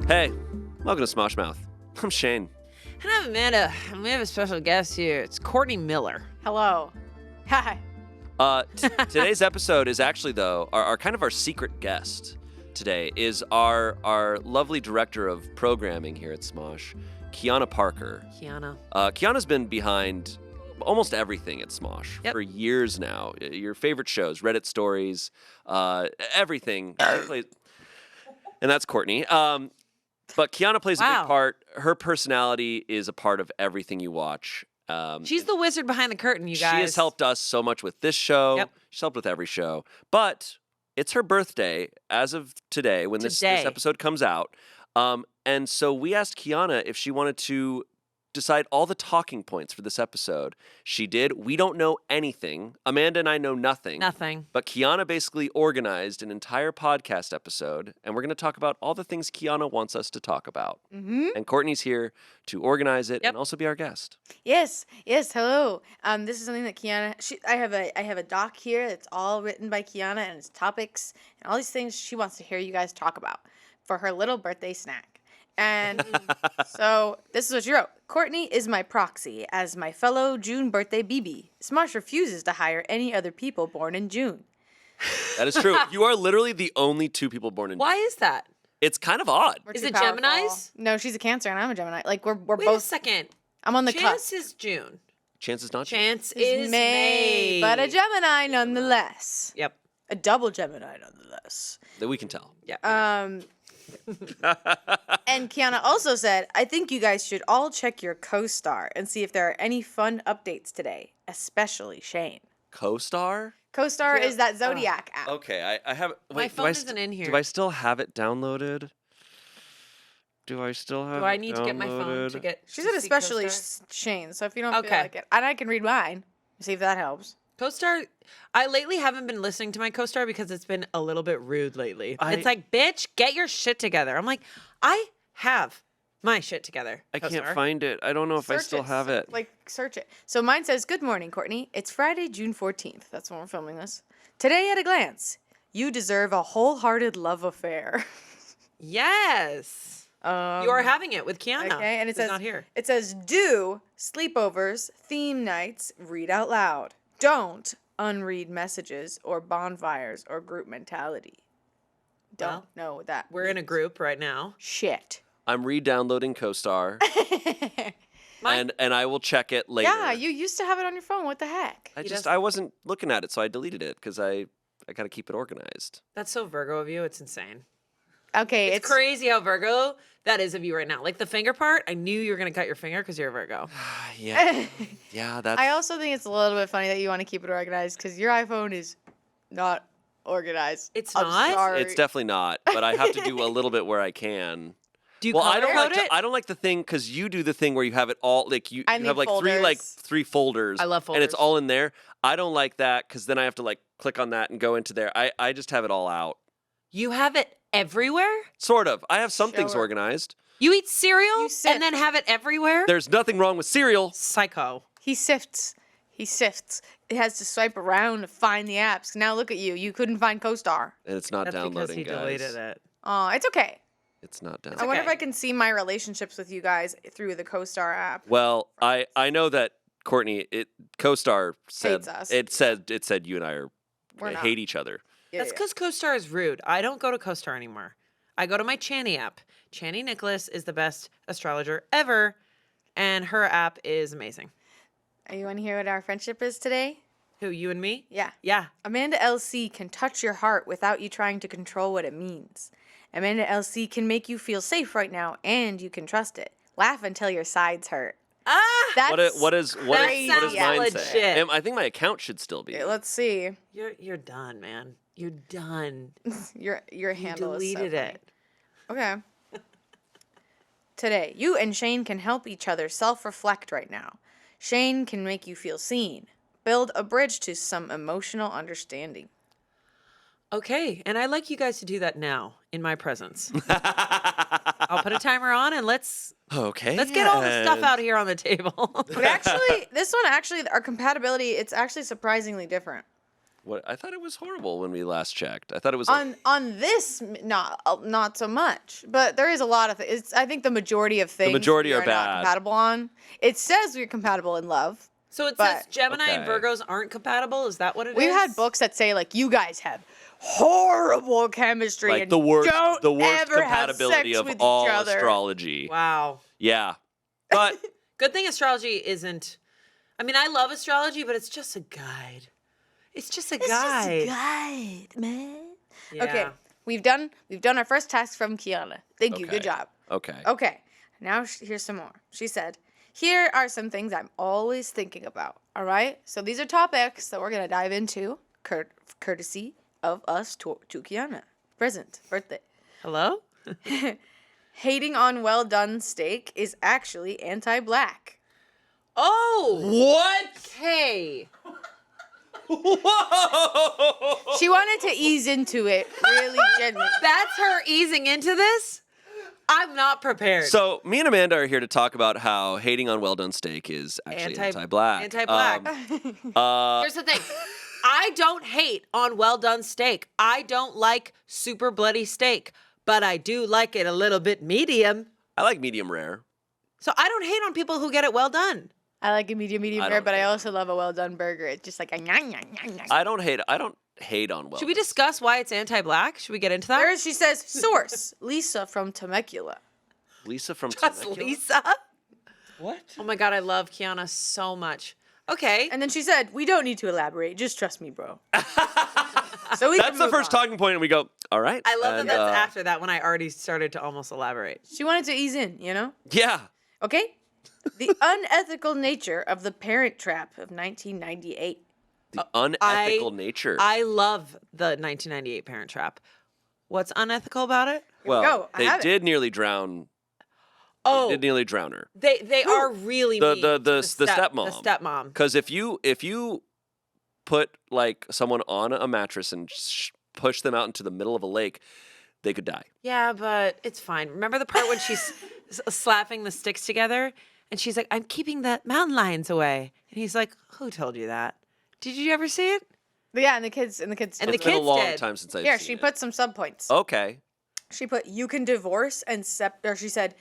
Hey, welcome to Smosh Mouth. I'm Shayne. And I'm Amanda. And we have a special guest here. It's Courtney Miller. Hello. Hi. Today's episode is actually, though, our kind of our secret guest today is our lovely director of programming here at Smosh, Kiana Parker. Kiana's been behind almost everything at Smosh for years now. Your favorite shows, Reddit stories, everything. And that's Courtney. But Kiana plays a big part. Her personality is a part of everything you watch. She's the wizard behind the curtain, you guys. She has helped us so much with this show. Yep. She's helped with every show. But it's her birthday as of today when this episode comes out. And so we asked Kiana if she wanted to decide all the talking points for this episode. She did. We don't know anything. Amanda and I know nothing. Nothing. But Kiana basically organized an entire podcast episode, and we're going to talk about all the things Kiana wants us to talk about. Mm-hmm. And Courtney's here to organize it and also be our guest. Yes. Hello. This is something that Kiana. I have a doc here that's all written by Kiana, and it's topics and all these things she wants to hear you guys talk about for her little birthday snack. And so this is what she wrote. Courtney is my proxy as my fellow June birthday BB. Smosh refuses to hire any other people born in June. That is true. You are literally the only two people born in June. Why is that? It's kind of odd. We're Is too it powerful. Geminis? No, she's a Cancer and I'm a Gemini. Like we're Wait both. a second. I'm on the Chance cusp. is June. Chance is not June. Chance is May. But a Gemini nonetheless. Yep. A double Gemini nonetheless. That we can tell. Yeah. And Kiana also said, I think you guys should all check your co-star and see if there are any fun updates today, especially Shayne. Co-star? Co-star is that zodiac app. Okay, I have. Wait, My phone isn't in here. Do I still have it downloaded? Do I still have? Do I need to get my phone to get? She to said see especially CoStar? Shayne, so if you don't feel Okay. like it. And I can read mine. See if that helps. CoStar, I lately haven't been listening to my CoStar because it's been a little bit rude lately. I- It's like, bitch, get your shit together. I'm like, I have my shit together. I can't CoStar. find it. I don't know if I Search still have it. Like, search it. So mine says, good morning, Courtney. It's Friday, June 14th. That's when we're filming this. Today at a glance, you deserve a wholehearted love affair. Yes. You are having it with Kiana. Okay, and it who's says not here. It says do sleepovers, theme nights, read out loud. Don't unread messages or bonfires or group mentality. Don't know that. We're in a group right now. Shit. I'm re-downloading CoStar, and I will check it later. Yeah, you used to have it on your phone. What the heck? I wasn't looking at it, so I deleted it because I got to keep it organized. That's so Virgo of you. It's insane. Okay, It's crazy how Virgo that is of you right now. Like the finger part, I knew you were going to cut your finger because you're a Virgo. Yeah, that's. I also think it's a little bit funny that you want to keep it organized because your iPhone is not organized. It's I'm not? sorry. It's definitely not, but I have to do a little bit where I can. Do you Well, color I don't code like it? I don't like the thing because you do the thing where you have it all like you I have need like folders. three folders. I love and it's folders. all in there. I don't like that because then I have to like click on that and go into there. I just have it all out. You have it everywhere? Sort of. I have some things Sure. organized. You eat cereal You sift. and then have it everywhere? There's nothing wrong with cereal. Psycho. He sifts. It has to swipe around to find the apps. Now look at you. You couldn't find CoStar. And it's not That's downloading, because he guys. deleted it. Oh, it's okay. It's not I downloading. wonder if okay. I can see my relationships with you guys through the CoStar app. Well, I know that Courtney, CoStar said Hates us. it said you and I We're not. hate each other. Yeah, That's because CoStar is rude. I don't go to CoStar anymore. I go to my Channy app. Channy Nicholas is the best astrologer ever, and her app is amazing. Are you want to hear what our friendship is today? Who, you and me? Yeah. Yeah. Amanda LC can touch your heart without you trying to control what it means. Amanda LC can make you feel safe right now, and you can trust it. Laugh until your sides hurt. Ah! That's What is crazy. mine say? legit. I think my account should still be. Let's see. You're done, man. You're done. Your You handle deleted is so funny. it. Okay. Today, you and Shayne can help each other self-reflect right now. Shayne can make you feel seen. Build a bridge to some emotional understanding. Okay, and I'd like you guys to do that now in my presence. I'll put a timer on and let's get all the stuff out here on the table. But actually, this one our compatibility, it's actually surprisingly different. What? I thought it was horrible when we last checked. I thought it was on this, not so much. But there is a lot of things. I think the majority of things majority we are not bad. compatible on. It says we're compatible in love. So it But- says Gemini and Okay. Virgos aren't compatible? Is that what it is? We've had books that say like you guys have horrible chemistry like and the worst don't ever have compatibility sex of with all each other. astrology. Wow. Yeah, but Good thing astrology isn't. I mean, I love astrology, but it's just a guide. It's just a guide. It's just a guide, man. Yeah. Okay, we've done our first task from Kiana. Thank you. Okay. Good job. okay. Okay, now here's some more. She said, "Here are some things I'm always thinking about." All right, so these are topics that we're gonna dive into, courtesy of us to Kiana. Present birthday. Hello? Hating on well done steak is actually anti-black. Oh! What? Hey. Whoa! She wanted to ease into it really gently. That's her easing into this? I'm not prepared. So me and Amanda are here to talk about how hating on well done steak is actually anti-black. Anti-black. Here's the thing. I don't hate on well done steak. I don't like super bloody steak, but I do like it a little bit medium. I like medium rare. So I don't hate on people who get it well done. I like a medium I rare, don't but I hate also love a well done burger. It's just like a I don't hate on well. Should we discuss why it's anti-black? Should we get into that? First, she says, source, Lisa from Temecula. Lisa from Just Temecula? Lisa? What? Oh my God, I love Kiana so much. Okay. And then she said, we don't need to elaborate. Just trust me, bro. So we That's can the move first on. talking point, and we go, all right. I love and, that that's after that when I already started to almost elaborate. She wanted to ease in, you know? Yeah. Okay? The unethical nature of the Parent Trap of 1998. The unethical nature. I love the 1998 Parent Trap. What's unethical about it? well, go. I they have it. did nearly drown. Oh, Did nearly drown her. they are really The- mean the- to the stepmom. The stepmom. Because if you put like someone on a mattress and push them out into the middle of a lake, they could die. Yeah, but it's fine. Remember the part when she's slapping the sticks together and she's like, "I'm keeping the mountain lions away," and he's like, "Who told you that? Did you ever see it?" But yeah, and the kids. And the It's been a kids long did. time since I've Here, seen she it. put some subpoints. Okay. She put, you can divorce and or she said,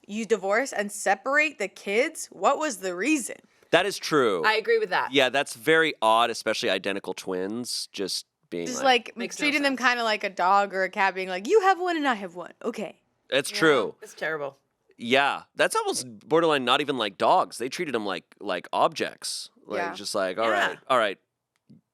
you divorce and separate the kids? What was the reason? That is true. I agree with that. Yeah, that's very odd, especially identical twins just being Just like, like Makes no treating them sense. kind of like a dog or a cat, being like, you have one and I have one. Okay. it's true. It's terrible. Yeah, that's almost borderline not even like dogs. They treated them like objects. Like Yeah. just like, Yeah. all right,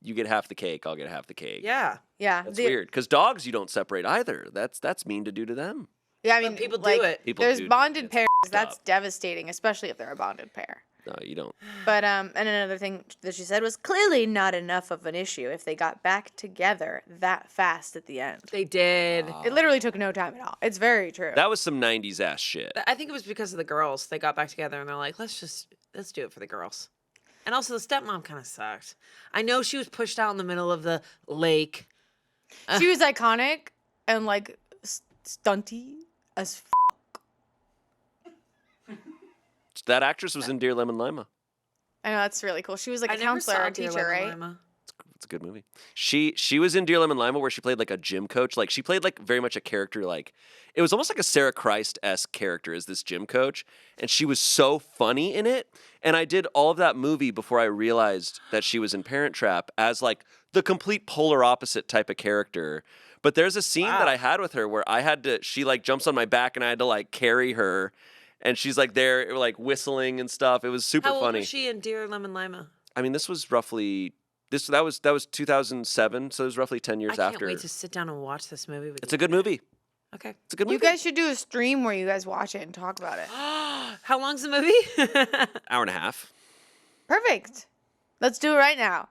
you get half the cake, I'll get half the cake. Yeah. Yeah. That's weird. Because dogs you don't separate either. That's mean to do to them. Yeah, I But mean, people do like, it. People there's do bonded it. pairs. It's That's fucked up. devastating, especially if they're a bonded pair. No, you don't. But and another thing that she said was clearly not enough of an issue if they got back together that fast at the end. They did. It literally took no time at all. It's very true. That was some 90s ass shit. I think it was because of the girls. They got back together and they're like, let's do it for the girls. And also the stepmom kind of sucked. I know she was pushed out in the middle of the lake. She was iconic and like stunty as That actress was in Dear Lemon Lima. I know, that's really cool. She was like I a never counselor saw or a Dear teacher, Lemon right? Lima. It's a good movie. She was in Dear Lemon Lima where she played like a gym coach. Like she played like very much a character like it was almost like a Sarah Christ-esque character as this gym coach. And she was so funny in it. And I did all of that movie before I realized that she was in Parent Trap as like the complete polar opposite type of character. But there's a scene that I had with her where she like jumps on my back and I had to like carry her. And she's like there, like whistling and stuff. It was super How old funny. was she in Dear Lemon Lima? I mean, this was roughly that was 2007, so it was roughly 10 years I can't after. wait to sit down and watch this movie with It's you. a good movie. Okay. It's a good movie. You guys should do a stream where you guys watch it and talk about it. How long's the movie? Hour and a half. Perfect. Let's do it right now.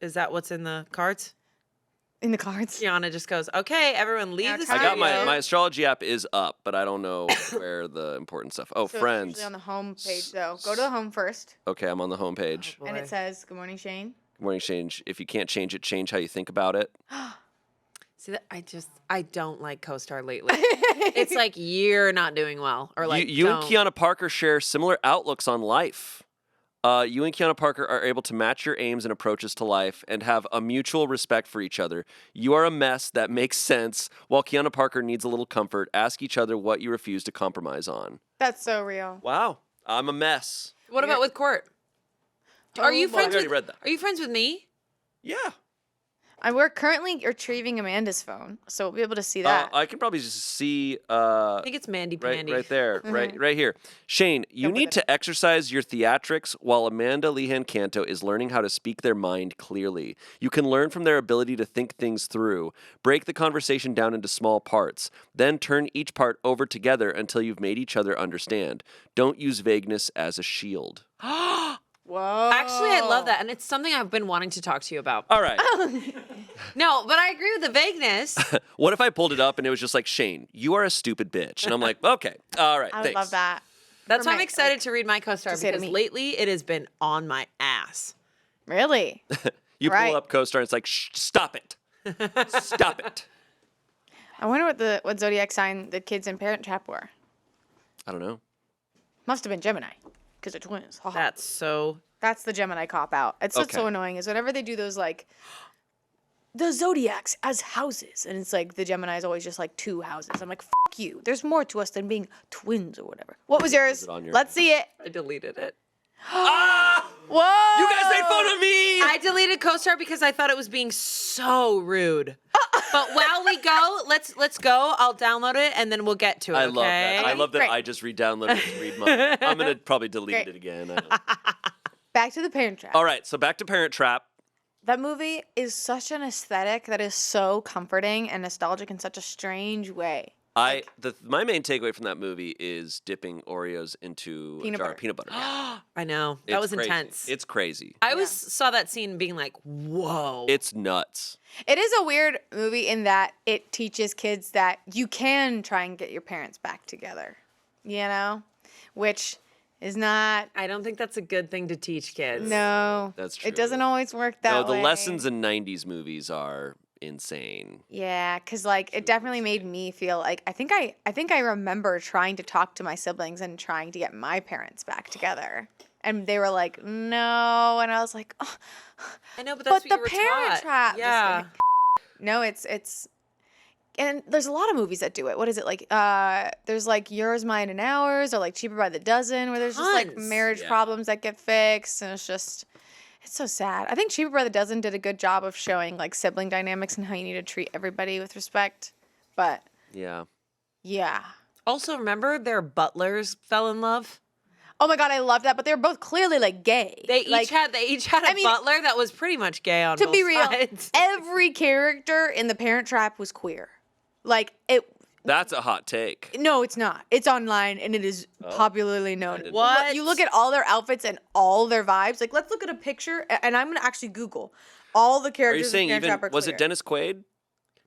Is that what's in the cards? In the cards. Kiana just goes, okay, everyone leave Now the time I got studio. my astrology app is up, but I don't know where the important stuff. Oh, So it's friends. usually on the home page though. Go to the home first, Okay, I'm on the homepage. Oh, and boy. it says, "Good morning, Shayne." Good morning, change. If you can't change it, change how you think about it. See, that I don't like CoStar lately. It's like you're not doing well, or like you and don't. Kiana Parker share similar outlooks on life. You and Kiana Parker are able to match your aims and approaches to life and have a mutual respect for each other. You are a mess that makes sense, while Kiana Parker needs a little comfort. Ask each other what you refuse to compromise on. That's so real. Wow. I'm a mess. What about with Court? Are you friends I already with? read that. Are you friends with me? Yeah. We're currently retrieving Amanda's phone, so we'll be able to see that. I can probably just see I think it's Mandy Pandy. right there, right here. Shayne, you need to exercise your theatrics while Amanda Lehan-Canto is learning how to speak their mind clearly. You can learn from their ability to think things through. Break the conversation down into small parts. Then turn each part over together until you've made each other understand. Don't use vagueness as a shield. Whoa. Actually, I love that, and it's something I've been wanting to talk to you about. All right. No, but I agree with the vagueness. What if I pulled it up and it was just like, Shayne, you are a stupid bitch. And I'm like, okay, all right, I would thanks. love that. That's why I'm my- excited to read my co-star, to say to because me. lately it has been on my ass. Really? You Right. pull up co-star and it's like, shh, stop it. Stop it. I wonder what zodiac sign the kids in Parent Trap were. I don't know. Must have been Gemini, because they're twins. Ha ha. That's The Gemini cop out. It's what's so Okay. annoying is whenever they do those like the zodiacs as houses, and it's like the Gemini is always just like 2 houses. I'm like, fuck you. There's more to us than being twins or whatever. What was yours? it on your- Let's see it. I deleted it. Whoa! You guys made fun of me. I deleted co-star because I thought it was being so rude. But while we go, let's go. I'll download it and then we'll get to it. I love that. okay? I love that Great. I just re-downloaded it to read mine. I'm going to probably delete Great. it again. Back to the Parent Trap. All right, so back to Parent Trap. That movie is such an aesthetic that is so comforting and nostalgic in such a strange way. My main takeaway from that movie is dipping Oreos into a Peanut jar butter. of peanut butter. I know. That It's was crazy. intense. It's crazy. I always saw that scene being like, whoa. It's nuts. It is a weird movie in that it teaches kids that you can try and get your parents back together, you know? Which is not, I don't think that's a good thing to teach kids. no. That's true. It doesn't always work that No, the way. lessons in 90s movies are insane. Yeah, because like it definitely made me feel like I think I remember trying to talk to my siblings and trying to get my parents back together. And they were like, no. And I was like, oh. I know, but that's But what the you were Parent taught. Trap. Just Yeah. kidding. No, it's and there's a lot of movies that do it. What is it like? There's like Yours, Mine, and Ours, or like Cheaper by the Dozen, where there's just like Tons. marriage Yeah. problems that get fixed, and it's so sad. I think Cheaper by the Dozen did a good job of showing like sibling dynamics and how you need to treat everybody with respect. But Yeah. yeah. Also, remember their butlers fell in love? Oh my god, I love that. But they're both clearly like gay. They like, each had a I mean, butler that was pretty much gay on to both be real, sides. every character in The Parent Trap was queer. Like it. That's a hot take. No, it's not. It's online and it is popularly known. didn't- What? You look at all their outfits and all their vibes. Like, let's look at a picture, and I'm gonna actually Google all the Are characters. you saying in Parent even, Trap are was it queer. Dennis Quaid?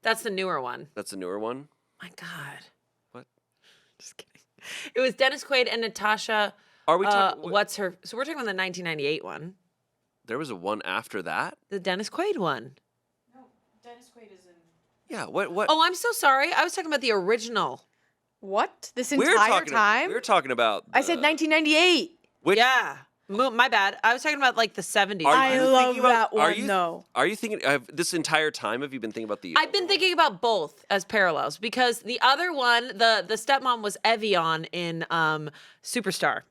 That's the newer one. That's a newer one? My God. What? Just kidding. It was Dennis Quaid and Natasha. Are we talking? What's her? So we're talking about the 1998 one, There was a one after that? the Dennis Quaid one. Dennis Quaid is in. Yeah, what? Oh, I'm so sorry. I was talking about the original. What? This we were entire talking, time? We were talking about. I said 1998. Which, Yeah. My bad. I was talking about like the 70s. Are I you love thinking about- that are one, you- though. Are you thinking, this entire time, have you been thinking about the. I've been thinking about both as parallels because the other one, the stepmom was Evian in Superstar.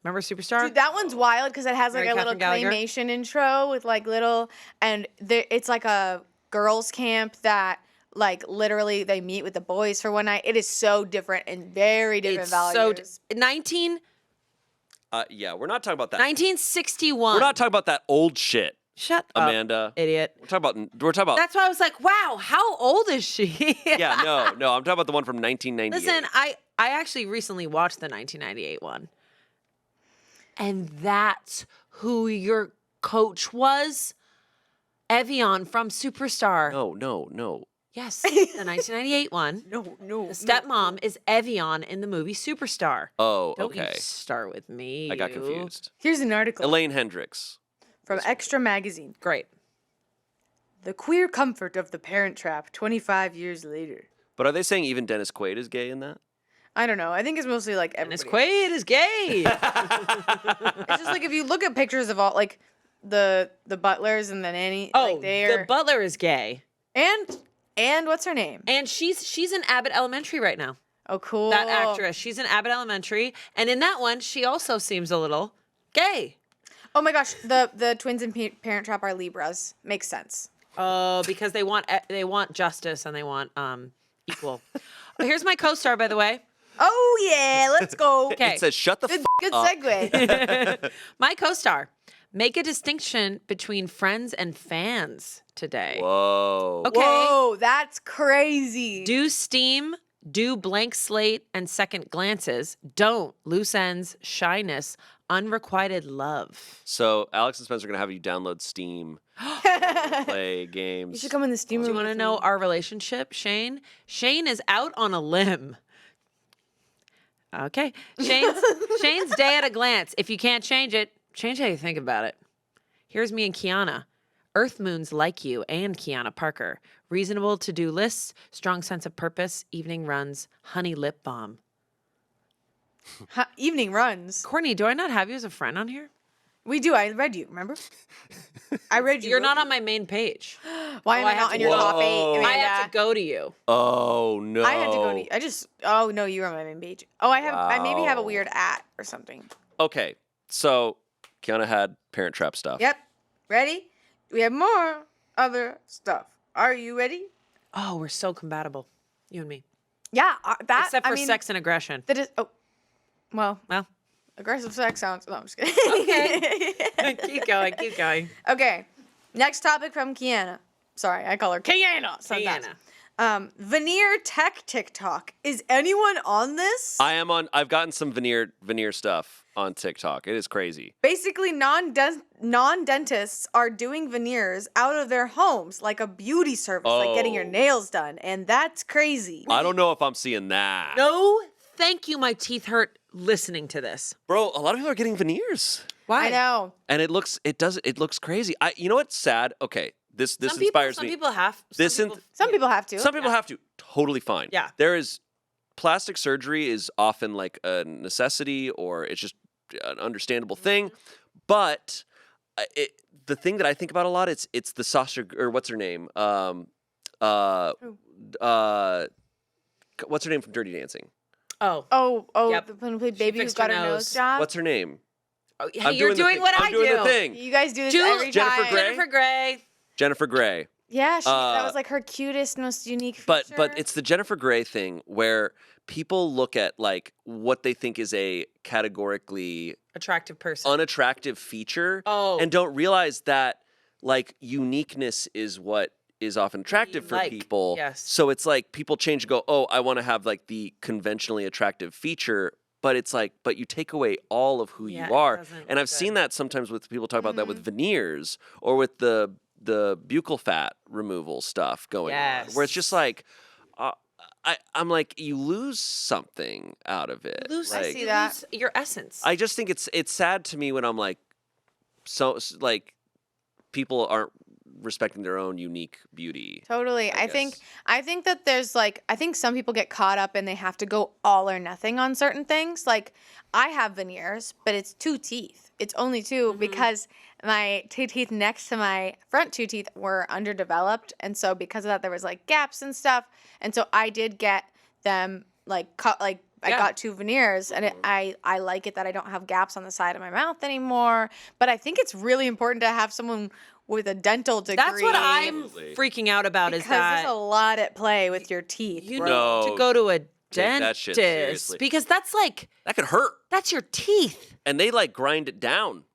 Remember Superstar? Dude, that one's wild because it has like Mary a little Catherine Gallagher? claymation intro with like little, and it's like a girls' camp that like literally they meet with the boys for one night. It is so different and very different It's values. so 19 Yeah, we're not talking about that. 1961. We're not talking about that old shit, Shut Amanda. up, idiot. We're talking about. That's why I was like, wow, how old is she? Yeah, no. I'm talking about the one from 1998. Listen, I actually recently watched the 1998 one. And that's who your coach was? Evian from Superstar. No. Yes, the 1998 one. No. The stepmom is Evian in the movie Superstar. Oh, Don't okay. you start with me. I got you. confused. Here's an article Elaine Hendricks. from Extra Magazine. Great. The queer comfort of the Parent Trap 25 years later. But are they saying even Dennis Quaid is gay in that? I don't know. I think it's mostly like Dennis everybody. Quaid is gay. It's just like if you look at pictures of all like the butlers and the nanny, like the butler is gay. And what's her name? And she's in Abbott Elementary right now. Oh, cool. That actress. She's in Abbott Elementary. And in that one, she also seems a little gay. Oh my gosh, the twins in Parent Trap are Libras. Makes sense. Oh, because they want justice and they want equal. Here's my co-star, by the way. Oh yeah, let's go. Okay. It says shut the Good up. segue. My co-star. Make a distinction between friends and fans today. Whoa. Okay. Whoa, that's crazy. Do steam, do blank slate and second glances. Don't loose ends, shyness, unrequited love. So Alex and Spencer are going to have you download Steam, play games. You should come in the steam room. Do you want to know our relationship, Shayne? Shayne is out on a limb. Okay. Shayne's day at a glance. If you can't change it, change how you think about it. Here's me and Kiana. Earth moons like you and Kiana Parker. Reasonable to-do lists, strong sense of purpose, evening runs, honey lip balm. Evening runs. Courtney, do I not have you as a friend on here? We do. I read you. Remember? I read you. You're not on my main page. Why am I not on your top 8? Whoa. Amanda? I have to go to you. Oh, no. I had to go to. Oh no, you were on my main page. Oh, I maybe have a weird or something. Okay, so Kiana had Parent Trap stuff. Yep. Ready? We have more other stuff. Are you ready? Oh, we're so compatible. You and me. Yeah. That. Except for sex and aggression. That is. Oh. Well. Well. Aggressive sex sounds. No, I'm just kidding. Okay. Keep going. Okay. Next topic from Kiana. Sorry, I call her Kiana sometimes. Veneer tech TikTok. Is anyone on this? I am on. I've gotten some veneer stuff on TikTok. It is crazy. Basically, non-dentists are doing veneers out of their homes, like a beauty service, like getting your nails done, and that's crazy. I don't know if I'm seeing that. No, thank you. My teeth hurt listening to this. Bro, a lot of people are getting veneers. Why? I know. And it looks crazy. You know what's sad? Okay, this inspires me. Some people have. Some people have to. Some people have to. Totally fine. Yeah. There is plastic surgery is often like a necessity or it's just an understandable thing. But the thing that I think about a lot, it's the Sasha, or what's her name? What's her name from Dirty Dancing? Oh, Yep. the one who played Baby who fixed got her her nose. nose job? What's her name? Oh, hey, I'm you're doing what I do. I'm doing the thing. You guys do this every Jennifer time. Grey? Jennifer Grey. Jennifer Grey. Yeah, that was like her cutest, most unique feature. But it's the Jennifer Grey thing where people look at like what they think is a categorically Attractive person. unattractive feature and don't realize that like uniqueness is what is often attractive for people. Yes. So it's like people change and go, oh, I want to have like the conventionally attractive feature. But it's like, but you take away all of who you are. And I've seen that sometimes with people talk about that with veneers or with the buccal fat removal stuff going on. Where it's just like, I'm like, you lose something out of it. I see that. Lose your essence. I just think it's sad to me when I'm like, so like, people aren't respecting their own unique beauty. Totally. I think that there's like, I think some people get caught up and they have to go all or nothing on certain things. Like I have veneers, but it's 2 teeth. It's only 2 because my 2 teeth next to my front 2 teeth were underdeveloped. And so because of that, there was like gaps and stuff. And so I did get them like cut, like I got 2 veneers and I like it that I don't have gaps on the side of my mouth anymore. But I think it's really important to have someone with a dental degree. That's what I'm freaking out about because is that there's a lot at play with your teeth. you bro. need to go to a Take that shit dentist seriously. because that's like That could hurt. that's your teeth. And they like grind it down,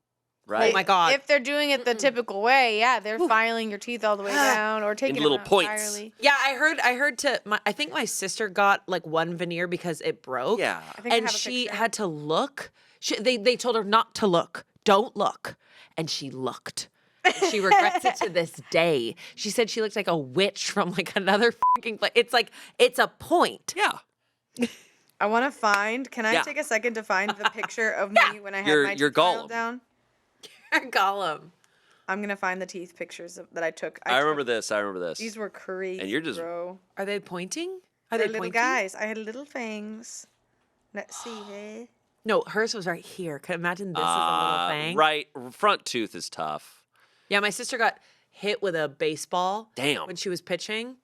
right? Oh my God. If they're doing it the typical way, they're filing your teeth all the way down or taking little them out points. entirely. Yeah, I heard I think my sister got like one veneer because it broke. Yeah. I think I And have a she picture. had to look. They told her not to look. Don't look. And she looked. She regrets it to this day. She said she looked like a witch from like another fucking place. It's like, it's a point. Yeah. I want to find. Can I Yeah. take a second to find the picture of me when I had my Your teeth filed Gollum. down? Gollum. I'm gonna find the teeth pictures that I took. I remember this. These were crazy. And you're just- bro. Are they pointing? Are They're they little pointing? guys. I had little fangs. Let's see. Eh? No, hers was right here. Could imagine this is a little thing. Right, front tooth is tough. Yeah, my sister got hit with a baseball. Damn. When she was pitching,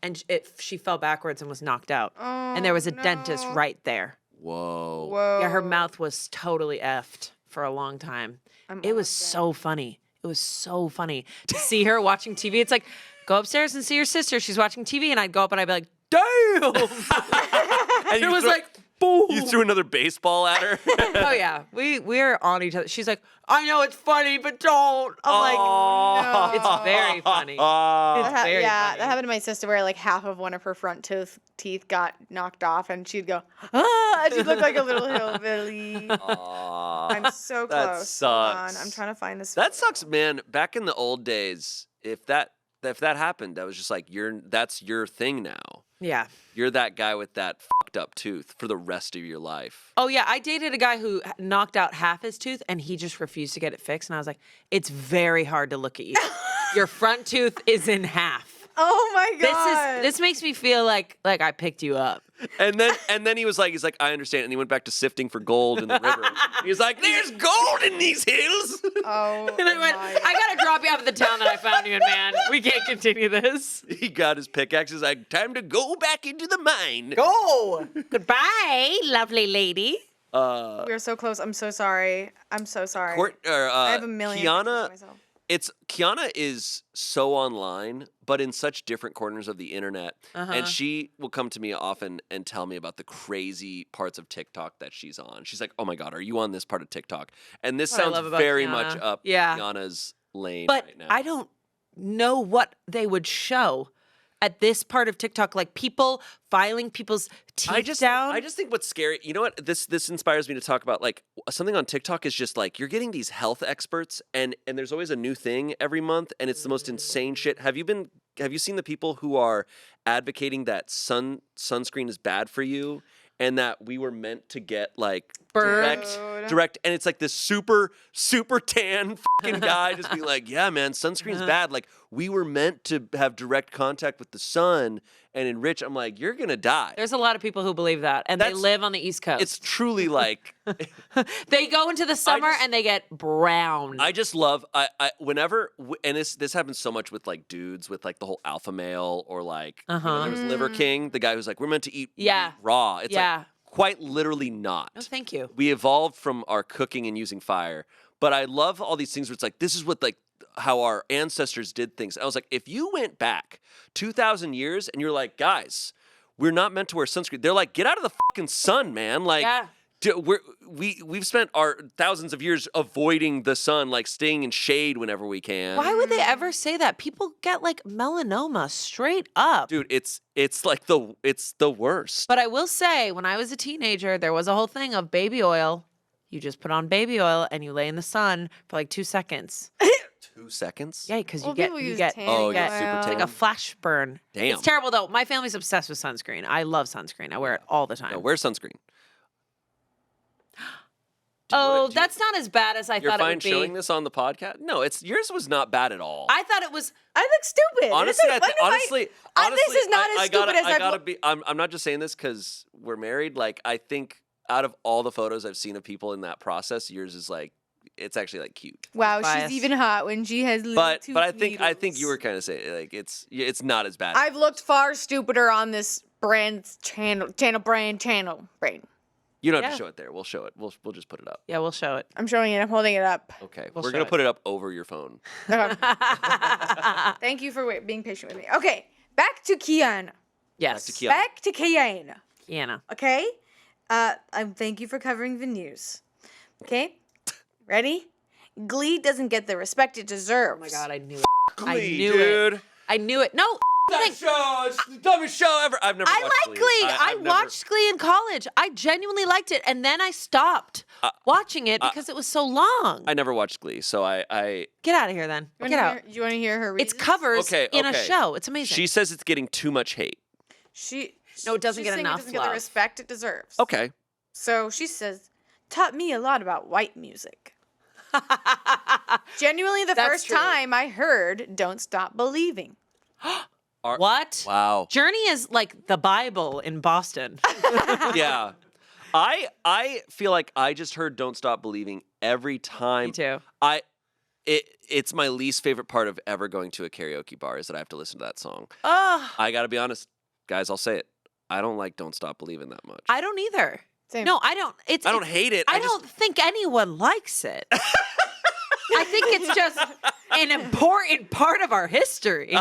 and she fell backwards and was knocked out. And there was a dentist right there. Whoa. Whoa. Yeah, her mouth was totally effed for a long time. It was so funny. It was so funny to see her watching TV. It's like, go upstairs and see your sister. She's watching TV. And I'd go up and I'd be like, damn. And it was like, boom. You threw another baseball at her? Oh, yeah. We're on each other. She's like, I know it's funny, but don't. I'm like, no. It's very funny. It's very funny. That happened to my sister where like half of one of her front teeth got knocked off and she'd go, ah, and she'd look like a little hillbilly. I'm so close. That sucks. Hold on. I'm trying to find this. That sucks, man. Back in the old days, if that happened, that was just like that's your thing now. Yeah. You're that guy with that fucked up tooth for the rest of your life. Oh, yeah. I dated a guy who knocked out half his tooth and he just refused to get it fixed. And I was like, it's very hard to look at you. Your front tooth is in half. Oh my God. This makes me feel like I picked you up. And then he's like, I understand. And he went back to sifting for gold in the river. He was like, there's gold in these hills. Oh. And I went, I gotta drop you off at the town that I found you in, man. We can't continue this. He got his pickaxe. He's like, time to go back into the mine. Go. Goodbye, lovely lady. We're so close. I'm so sorry. I have a million pictures of myself. Kiana is so online, but in such different corners of the internet. And she will come to me often and tell me about the crazy parts of TikTok that she's on. She's like, oh my God, are you on this part of TikTok? And this sounds very much up Kiana's lane right now. But I don't know what they would show at this part of TikTok, like people filing people's teeth down. I just think what's scary, you know what? This inspires me to talk about like something on TikTok is just like you're getting these health experts and there's always a new thing every month and it's the most insane shit. Have you seen the people who are advocating that sunscreen is bad for you and that we were meant to get like direct and it's like this super tan fucking guy just being like, yeah man, sunscreen's bad, like we were meant to have direct contact with the sun and enrich. I'm like, you're gonna die. There's a lot of people who believe that and they live on the East Coast. It's truly like they go into the summer and they get brown. I just love whenever and this happens so much with like dudes with like the whole alpha male or like you know, there was Liver King, the guy who's like, we're meant to eat raw. It's like quite literally not. No, thank you. We evolved from our cooking and using fire. But I love all these things where it's like, this is what like how our ancestors did things. I was like, if you went back 2,000 years and you're like, guys, we're not meant to wear sunscreen. They're like, get out of the fucking sun, man. Like, we've spent our thousands of years avoiding the sun, like staying in shade whenever we can. Why would they ever say that? People get like melanoma straight up. Dude, it's like it's the worst. But I will say, when I was a teenager, there was a whole thing of baby oil. You just put on baby oil and you lay in the sun for like 2 seconds. 2 seconds? Yeah, because you super get like a flash burn. Damn. It's terrible though. My family's obsessed with sunscreen. I love sunscreen. I wear it all the time. No, wear sunscreen. That's not as bad as I thought it would be. You're fine showing this on the podcast? No, yours was not bad at all. I thought it was. I look stupid. Honestly, this is not as stupid as I gotta be. I'm not just saying this because we're married. Like, I think out of all the photos I've seen of people in that process, yours is like, it's actually like cute. Wow, she's even hot when she has little two But I think you were kind of saying like it's not as bad. I've looked far stupider on this channel. You don't have to show it there. We'll show it. We'll just put it up. Yeah, we'll show it. I'm showing it. I'm holding it up. Okay, we're gonna put it up over your phone. Thank you for being patient with me. Okay, back to Kiana. Yes. Back to Kiana. Kiana. Okay. Thank you for covering the news. Okay, ready? Glee doesn't get the respect it deserves. Oh my God, I knew it. Glee, dude. I knew it. No. That show, it's the dumbest show ever. I've never watched Glee. I like Glee. I watched Glee in college. I genuinely liked it, and then I stopped watching it because it was so long. I never watched Glee, so I Get out of here then. Get out. Do you want to hear her reasons? It's covers in a show. It's amazing. She says it's getting too much hate. No, it doesn't get enough It doesn't get the respect it deserves. Okay. So she says, taught me a lot about white music. Genuinely, the first time I heard Don't Stop Believing. What? Wow. Journey is like the Bible in Boston. Yeah. I feel like I just heard "Don't Stop Believing" every time. Me too. It's my least favorite part of ever going to a karaoke bar is that I have to listen to that song. Oh, I got to be honest, guys. I'll say it. I don't like "Don't Stop Believing" that much. I don't either. Same. No, I don't. I don't hate it. I don't think anyone likes it. I think it's just an important part of our history.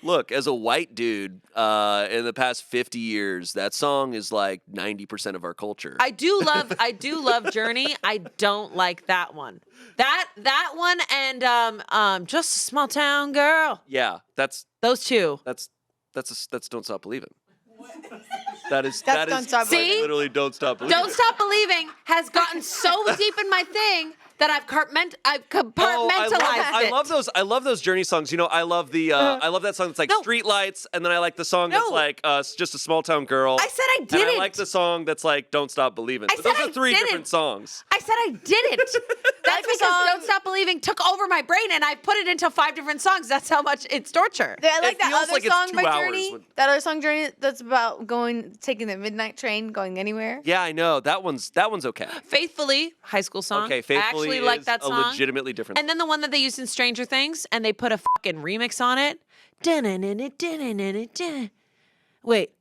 Look, as a white dude, in the past 50 years, that song is like 90% of our culture. I do love Journey. I don't like that one. That one and Just a Small Town Girl. Yeah, that's Those two. "Don't Stop Believing." That is Don't Stop Believing. literally "Don't Stop Believing." Don't Stop Believing has gotten so deep in my thing that I've compartmentalized it. I love those Journey songs. You know, I love I love that song that's like No. Streetlights, and then I like the song that's No. like Just a Small Town Girl. I said I And didn't. I like the song that's like "Don't Stop Believing." I But said those I are three didn't. different songs. I said I didn't. That's the because song- Don't Stop Believing took over my brain and I put it into 5 different songs. That's how much it's torture. I like It that feels other like it's song 2 by hours Journey. when- That other song, Journey, that's about taking the midnight train, going anywhere. Yeah, I know that one's okay. Faithfully, high school song. Okay, I Faithfully actually like is that a song. legitimately different. And then the one that they used in Stranger Things, and they put a fucking remix on it. Wait.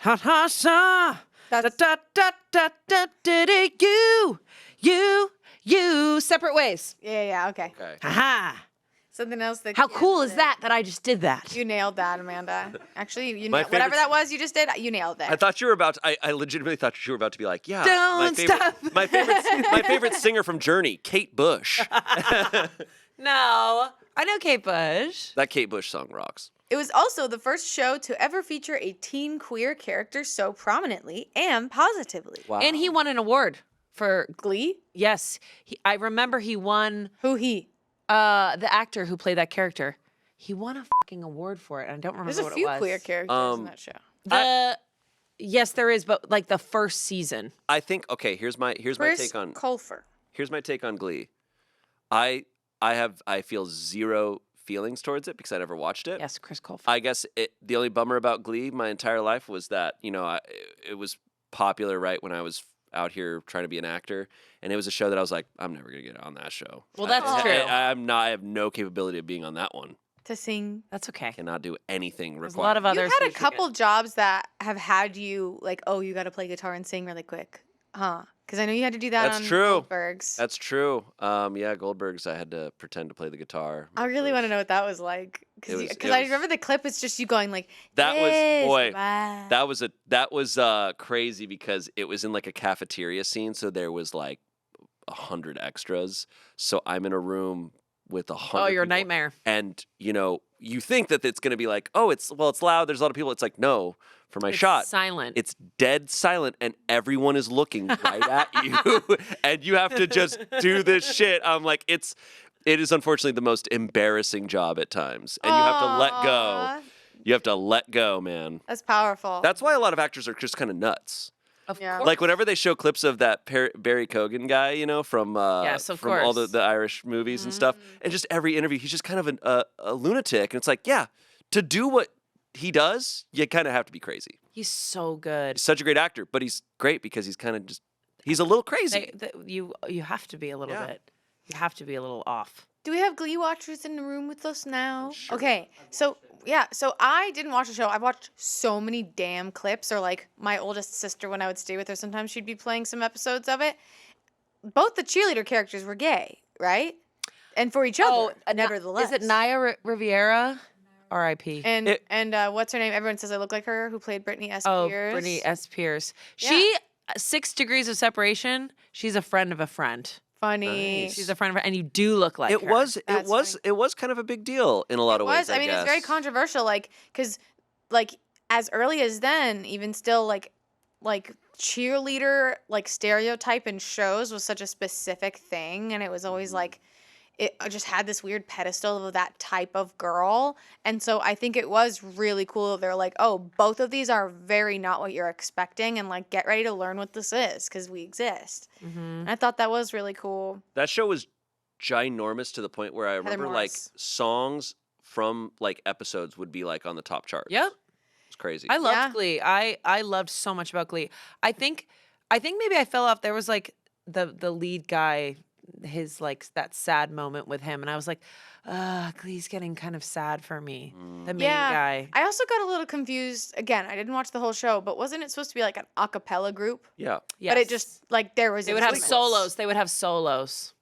Ha ha sa. That's- You. Separate ways. Yeah, okay. Okay. Ha ha. Something else that. How Kiana cool is did. that I just did that? You nailed that, Amanda. Actually, My whatever favorite- that was you just did, you nailed it. I thought you were about to, I legitimately thought you were about to be like, yeah. Don't stop. My favorite singer from Journey, Kate Bush. No. I know Kate Bush. That Kate Bush song rocks. It was also the first show to ever feature a teen queer character so prominently and positively. Wow. And he won an award for Glee? yes. I remember he won Who he? the actor who played that character. He won a fucking award for it. I don't remember There's a what few it was. queer characters in that show. Yes, there is, but like the first season. I think okay. Here's my Chris take on Colfer. Glee. I feel zero feelings towards it because I never watched it. Yes, Chris Colfer. I guess the only bummer about Glee my entire life was that it was popular right when I was out here trying to be an actor, and it was a show that I was like, I'm never gonna get on that show. Well, that's true. I have no capability of being on that one. To sing. That's okay. Cannot do anything There's required. a lot of others. You've had who a should couple get- jobs that have had you like, oh, you got to play guitar and sing really quick, huh? Because I know you had to do that That's on true. Goldberg's. That's true. Yeah, Goldberg's. I had to pretend to play the guitar. I really want to know what that was like. It was- Because it I was- remember the clip. It's just you going like, That was "Yes, boy. wow." That was crazy because it was in like a cafeteria scene, so there was like 100 extras. So I'm in a room with 100. Oh, you're a people, nightmare. And you think that it's gonna be like, oh, it's loud. There's a lot of people. It's like, no, for my It's shot, silent. it's dead silent, and everyone is looking right at you, and you have to just do this shit. I'm like, it is unfortunately the most embarrassing job at times, and you have to let go. Aw, You have to let go, man. That's powerful. That's why a lot of actors are just kind of nuts. Of Yeah. course. Like whenever they show clips of that Barry Cogan guy, from Yes, of from all course. the Irish movies and stuff, and just every interview, he's just kind of a lunatic, and it's like, yeah, to do what he does, you kind of have to be crazy. He's so good. He's such a great actor, but he's great because he's kind of he's a little crazy. You have to be a little Yeah. bit. You have to be a little off. Do we have Glee watchers in the room with us now? Sure. Okay, so I didn't watch the show. I watched so many damn clips, or like my oldest sister, when I would stay with her, sometimes she'd be playing some episodes of it. Both the cheerleader characters were gay, right? And for each other, nevertheless. Is it Naya Riviera? R.I.P. And what's her name? Everyone says I look like her. Who played Brittany S. Oh, Spears? Brittany S. Pierce. Yeah. She 6 degrees of separation. She's a friend of a friend. Funny. Nice. She's a friend of, and you do look like it her. was That's it was kind of a big deal in a lot of ways. I mean, it's very guess. controversial, like, because, like, as early as then, even still, like cheerleader, like, stereotype in shows was such a specific thing, and it was always, like, it just had this weird pedestal of that type of girl, and so I think it was really cool. They're like, oh, both of these are very not what you're expecting, and, like, get ready to learn what this is, because we exist. Mm-hmm. And I thought that was really cool. That show was ginormous to the point where I remember like Morris. songs from like episodes would be like on the top charts. Yep. It's crazy. I loved Yeah. Glee. I loved so much about Glee. I think I think maybe I fell off. There was like the lead guy, his like that sad moment with him, and I was like, Glee's getting kind of sad for me. The main guy. I also got a little confused. Again, I didn't watch the whole show, but wasn't it supposed to be like an a cappella group? Yeah. Yes. But it just like there was. They would have solos. They would have solos.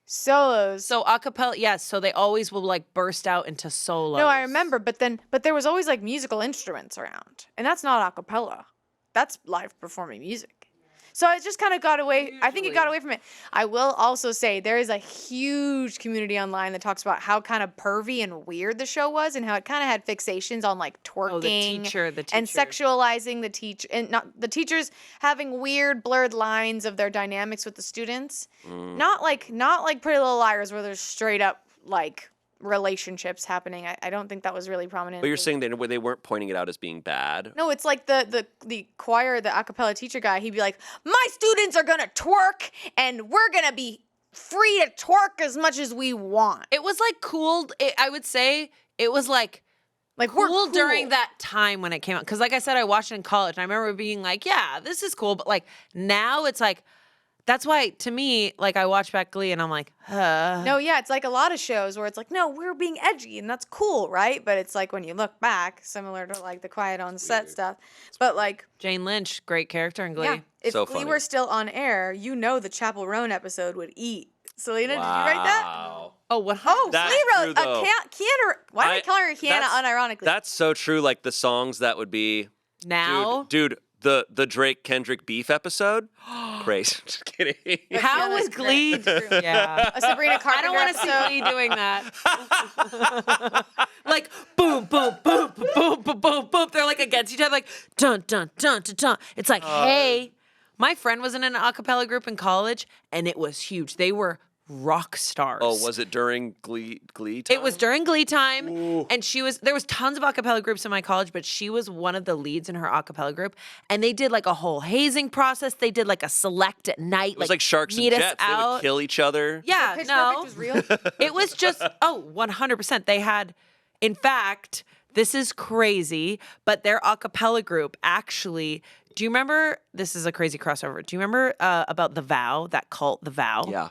Solos. So a cappella, yes. So they always will like burst out into solos. No, I remember, but there was always like musical instruments around, and that's not a cappella. That's live performing music. So it just kind of got away. I think it got away from it. I will also say there is a huge community online that talks about how kind of pervy and weird the show was, and how it kind of had fixations on like twerking, the teacher. and sexualizing the teacher, and not the teachers having weird blurred lines of their dynamics with the students. Not like Pretty Little Liars where there's straight up like relationships happening. I don't think that was really prominent. But you're saying they weren't pointing it out as being bad? No, it's like the choir, the a cappella teacher guy, he'd be like, my students are gonna twerk and we're gonna be free to twerk as much as we want. It was like cool. I would say it was like we're cool during that time when it came out. Because like I said, I watched it in college. And I remember being like, yeah, this is cool. But like now it's like, that's why, to me, like, I watch back Glee and I'm like, No, yeah, it's like a lot of shows where it's like, no, we're being edgy and that's cool, right? But it's like when you look back, similar to like the Quiet on Set stuff. But like Jane Lynch, great character in Glee. yeah, if So Glee funny. were still on air, you know the Chapel Roan episode would eat. Selena, did you write that? Oh, what? Oh, That's Selena true, wrote though. Kiana. Why am I calling her Kiana unironically? That's so true. Like the songs that would be Now? dude. The Drake Kendrick beef episode, crazy. Just kidding. How Kiana's was Glee? great. That's true. Yeah. A Sabrina Carpenter I don't want to see episode. Glee doing that. Like boom, boom, boom, boom, boom, boom, boom, boom. They're like against each other, like dun, dun, dun, dun, dun. It's like, hey, my friend was in an a cappella group in college, and it was huge. They were rock stars. Oh, was it during Glee time? It was during Glee time, Ooh. and there was tons of a cappella groups in my college, but she was one of the leads in her a cappella group, and they did like a whole hazing process. They did like a select at night. It was like sharks and meet us jets. They would out. kill each other. Yeah, Pitch no. Perfect was real. It was just, 100%. They had, in fact, this is crazy, but their a cappella group actually, do you remember, this is a crazy crossover, do you remember about The Vow, that cult, The Vow? Yeah.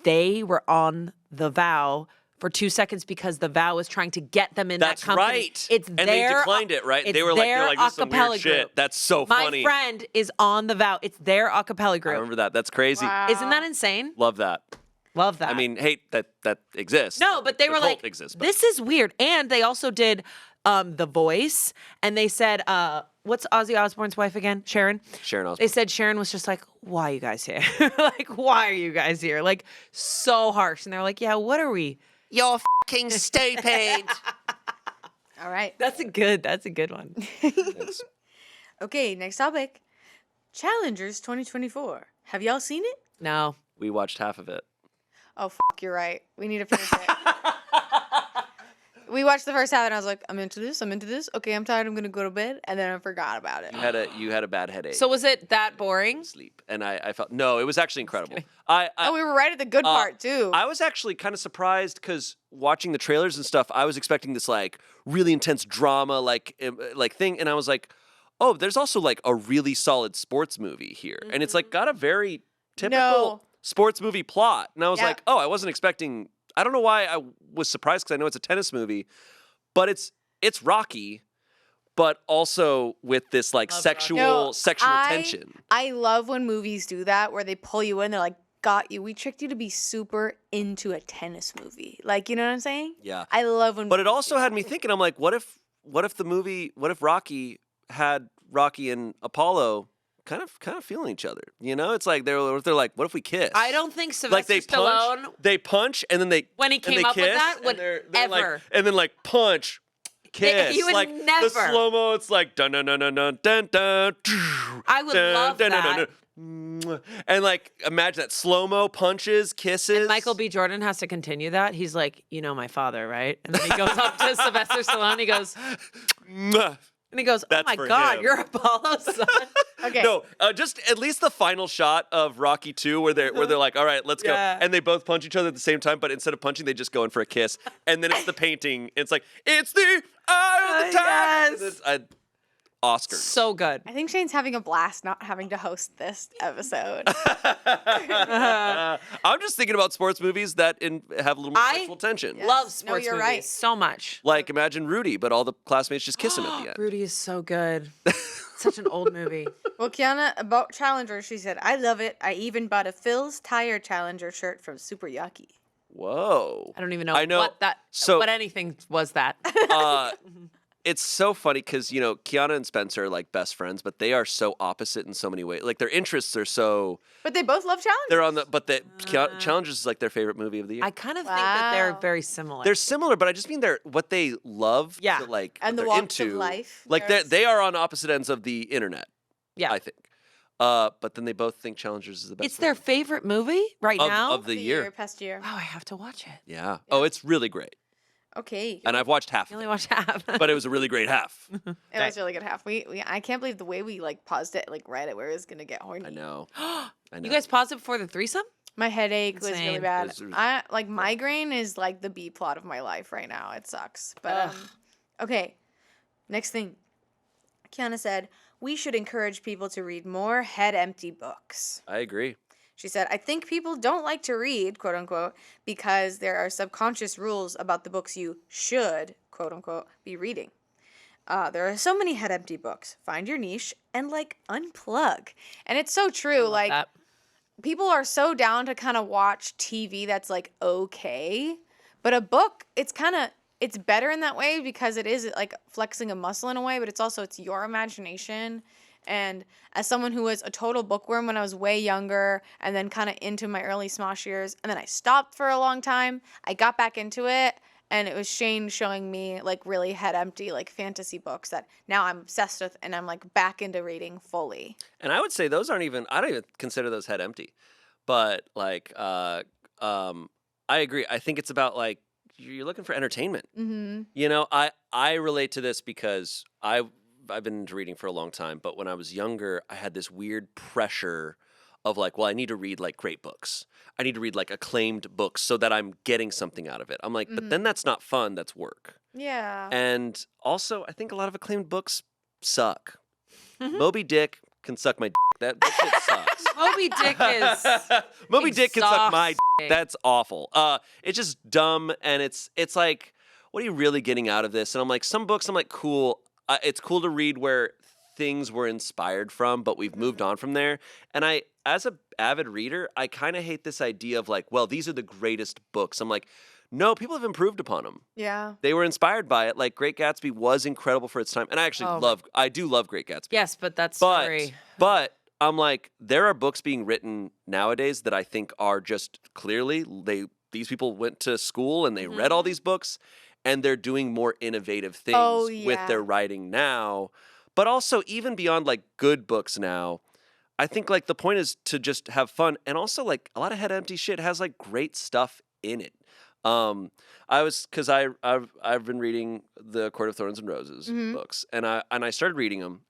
They were on The Vow for 2 seconds because The Vow was trying to get them in That's that company. right. It's And their, they declined it, right? It's They were like, their this is some acapella weird shit. group. That's so My funny. friend is on The Vow. It's their a cappella I group. remember that. That's crazy. Wow. Isn't that insane? Love that. Love that. I mean, hate that exists. No, but they The were cult like, exists, but- this is weird. And they also did The Voice, and they said, what's Ozzy Osbourne's wife again? Sharon? Sharon They Osbourne. said Sharon was just like, why are you guys here? Like, why are you guys here? Like, so harsh. And they're like, yeah, what are we? You're fucking stupid. All right. That's a good one. Okay, next topic. Challengers 2024. Have y'all seen it? No. We watched half of it. Oh, you're right. We need to finish it. We watched the first half, and I was like, I'm into this. Okay, I'm tired. I'm going to go to bed. And then I forgot about it. You had a bad headache. So was it that boring? Sleep. And I felt, no, it was actually incredible. Oh, we were right at the good part, too. I was actually kind of surprised because watching the trailers and stuff, I was expecting this like really intense drama like thing, and I was like, oh, there's also like a really solid sports movie here, and it's like got a very typical sports movie plot, and I was like, oh, I wasn't expecting. I don't know why I was surprised because I know it's a tennis movie, but it's Rocky, but also with this like sexual tension. I love when movies do that where they pull you in. They're like, got you. We tricked you to be super into a tennis movie. Like, you know what I'm saying? Yeah. I love when. But it movies also do had that. me thinking. I'm like, what if Rocky had Rocky and Apollo kind of feeling each other? You know, it's like they're like, what if we kiss? I don't think Sylvester Like they punch, and then they when he and came they up with kiss, that, and would they're like, ever. and then like punch. Kiss. He would like never. the slow mo, it's like dun dun dun dun dun dun dun. I would love that. And like imagine that slow mo punches, kisses. And Michael B. Jordan has to continue that. He's like, you know my father, right? And then he goes up to Sylvester Stallone. He goes, Mwah. and he goes, oh That's my for God, him. you're Apollo's son. Okay. No, just at least the final shot of Rocky 2 where they're like, all right, let's go. Yeah. And they both punch each other at the same time, but instead of punching, they just go in for a kiss. And then it's the painting. It's like, it's the eye of the time. Yes. And Oscars. So good. I think Shayne's having a blast not having to host this episode. I'm just thinking about sports movies that have a little more sexual tension. Yes. Love No, sports you're movies right. so much. Like, imagine Rudy, but all the classmates just kiss him at the end. Rudy is so good. Such an old movie. Well, Kiana, about Challenger, she said, I love it. I even bought a Phil's Tire Challenger shirt from Super Yucky. Whoa. I don't even know, I know. what that. So- what anything was that. It's so funny because, you know, Kiana and Spencer are like best friends, but they are so opposite in so many ways. Like, their interests are so. But they both love Challenger. They're on the. But Challengers is like their favorite movie of the year. I kind of think that they're Wow. very similar. They're similar, but I just mean they're what they love. Yeah. To, like, And what the they're walks of into. life. Like, they are on opposite ends of the internet. Yeah. I think. But then they both think Challengers is the best. It's their favorite movie right now. of the year. Past year. Wow, I have to watch it. Yeah. Oh, it's really great. Okay. And I've watched half, I of only it, watched half. but it was a really great half. It was really good half. I can't believe the way we like paused it like right at where it was gonna get horny. I know. I know. You guys paused it before the threesome? My headache was really Insane. bad. It was- I like migraine is like the B plot of my life right now. It sucks. But Ugh. okay. Next thing. Kiana said, we should encourage people to read more head empty books. I agree. She said, I think people don't like to read, quote unquote, because there are subconscious rules about the books you should, quote unquote, be reading. There are so many head empty books. Find your niche and like unplug. And it's so true. Like That- people are so down to kind of watch TV that's like okay, but a book, it's better in that way because it is like flexing a muscle in a way, but it's your imagination. And as someone who was a total bookworm when I was way younger and then kind of into my early Smosh years, and then I stopped for a long time, I got back into it, and it was Shayne showing me like really head empty like fantasy books that now I'm obsessed with and I'm like back into reading fully. And I would say those I don't even consider those head empty. But like I agree. I think it's about like you're looking for entertainment. Mm-hmm. You know, I relate to this because I've been into reading for a long time, but when I was younger, I had this weird pressure of like, well, I need to read like great books. I need to read like acclaimed books so that I'm getting something out of it. I'm like, but then that's not fun, that's work. Yeah. And also, I think a lot of acclaimed books suck. Moby Dick can suck my dick. That shit sucks. Moby Dick is. Moby Dick can suck my dick. exhausting. That's awful. It's just dumb, and it's like, what are you really getting out of this? And I'm like, some books, I'm like, cool. It's cool to read where things were inspired from, but we've moved on from there. And I, as an avid reader, I kind of hate this idea of like, well, these are the greatest books. I'm like, no, people have improved upon them. Yeah. They were inspired by it. Like Great Gatsby was incredible for its time, and I actually I do love Great Gatsby. Yes, but that's But very. but I'm like, there are books being written nowadays that I think are just clearly these people went to school and they read all these books, and they're doing more innovative things with yeah. their writing now. But also, even beyond like good books now, I think like the point is to just have fun, and also like a lot of head empty shit has like great stuff in it. I've been reading the Court of Thorns and Roses books, and I started reading them,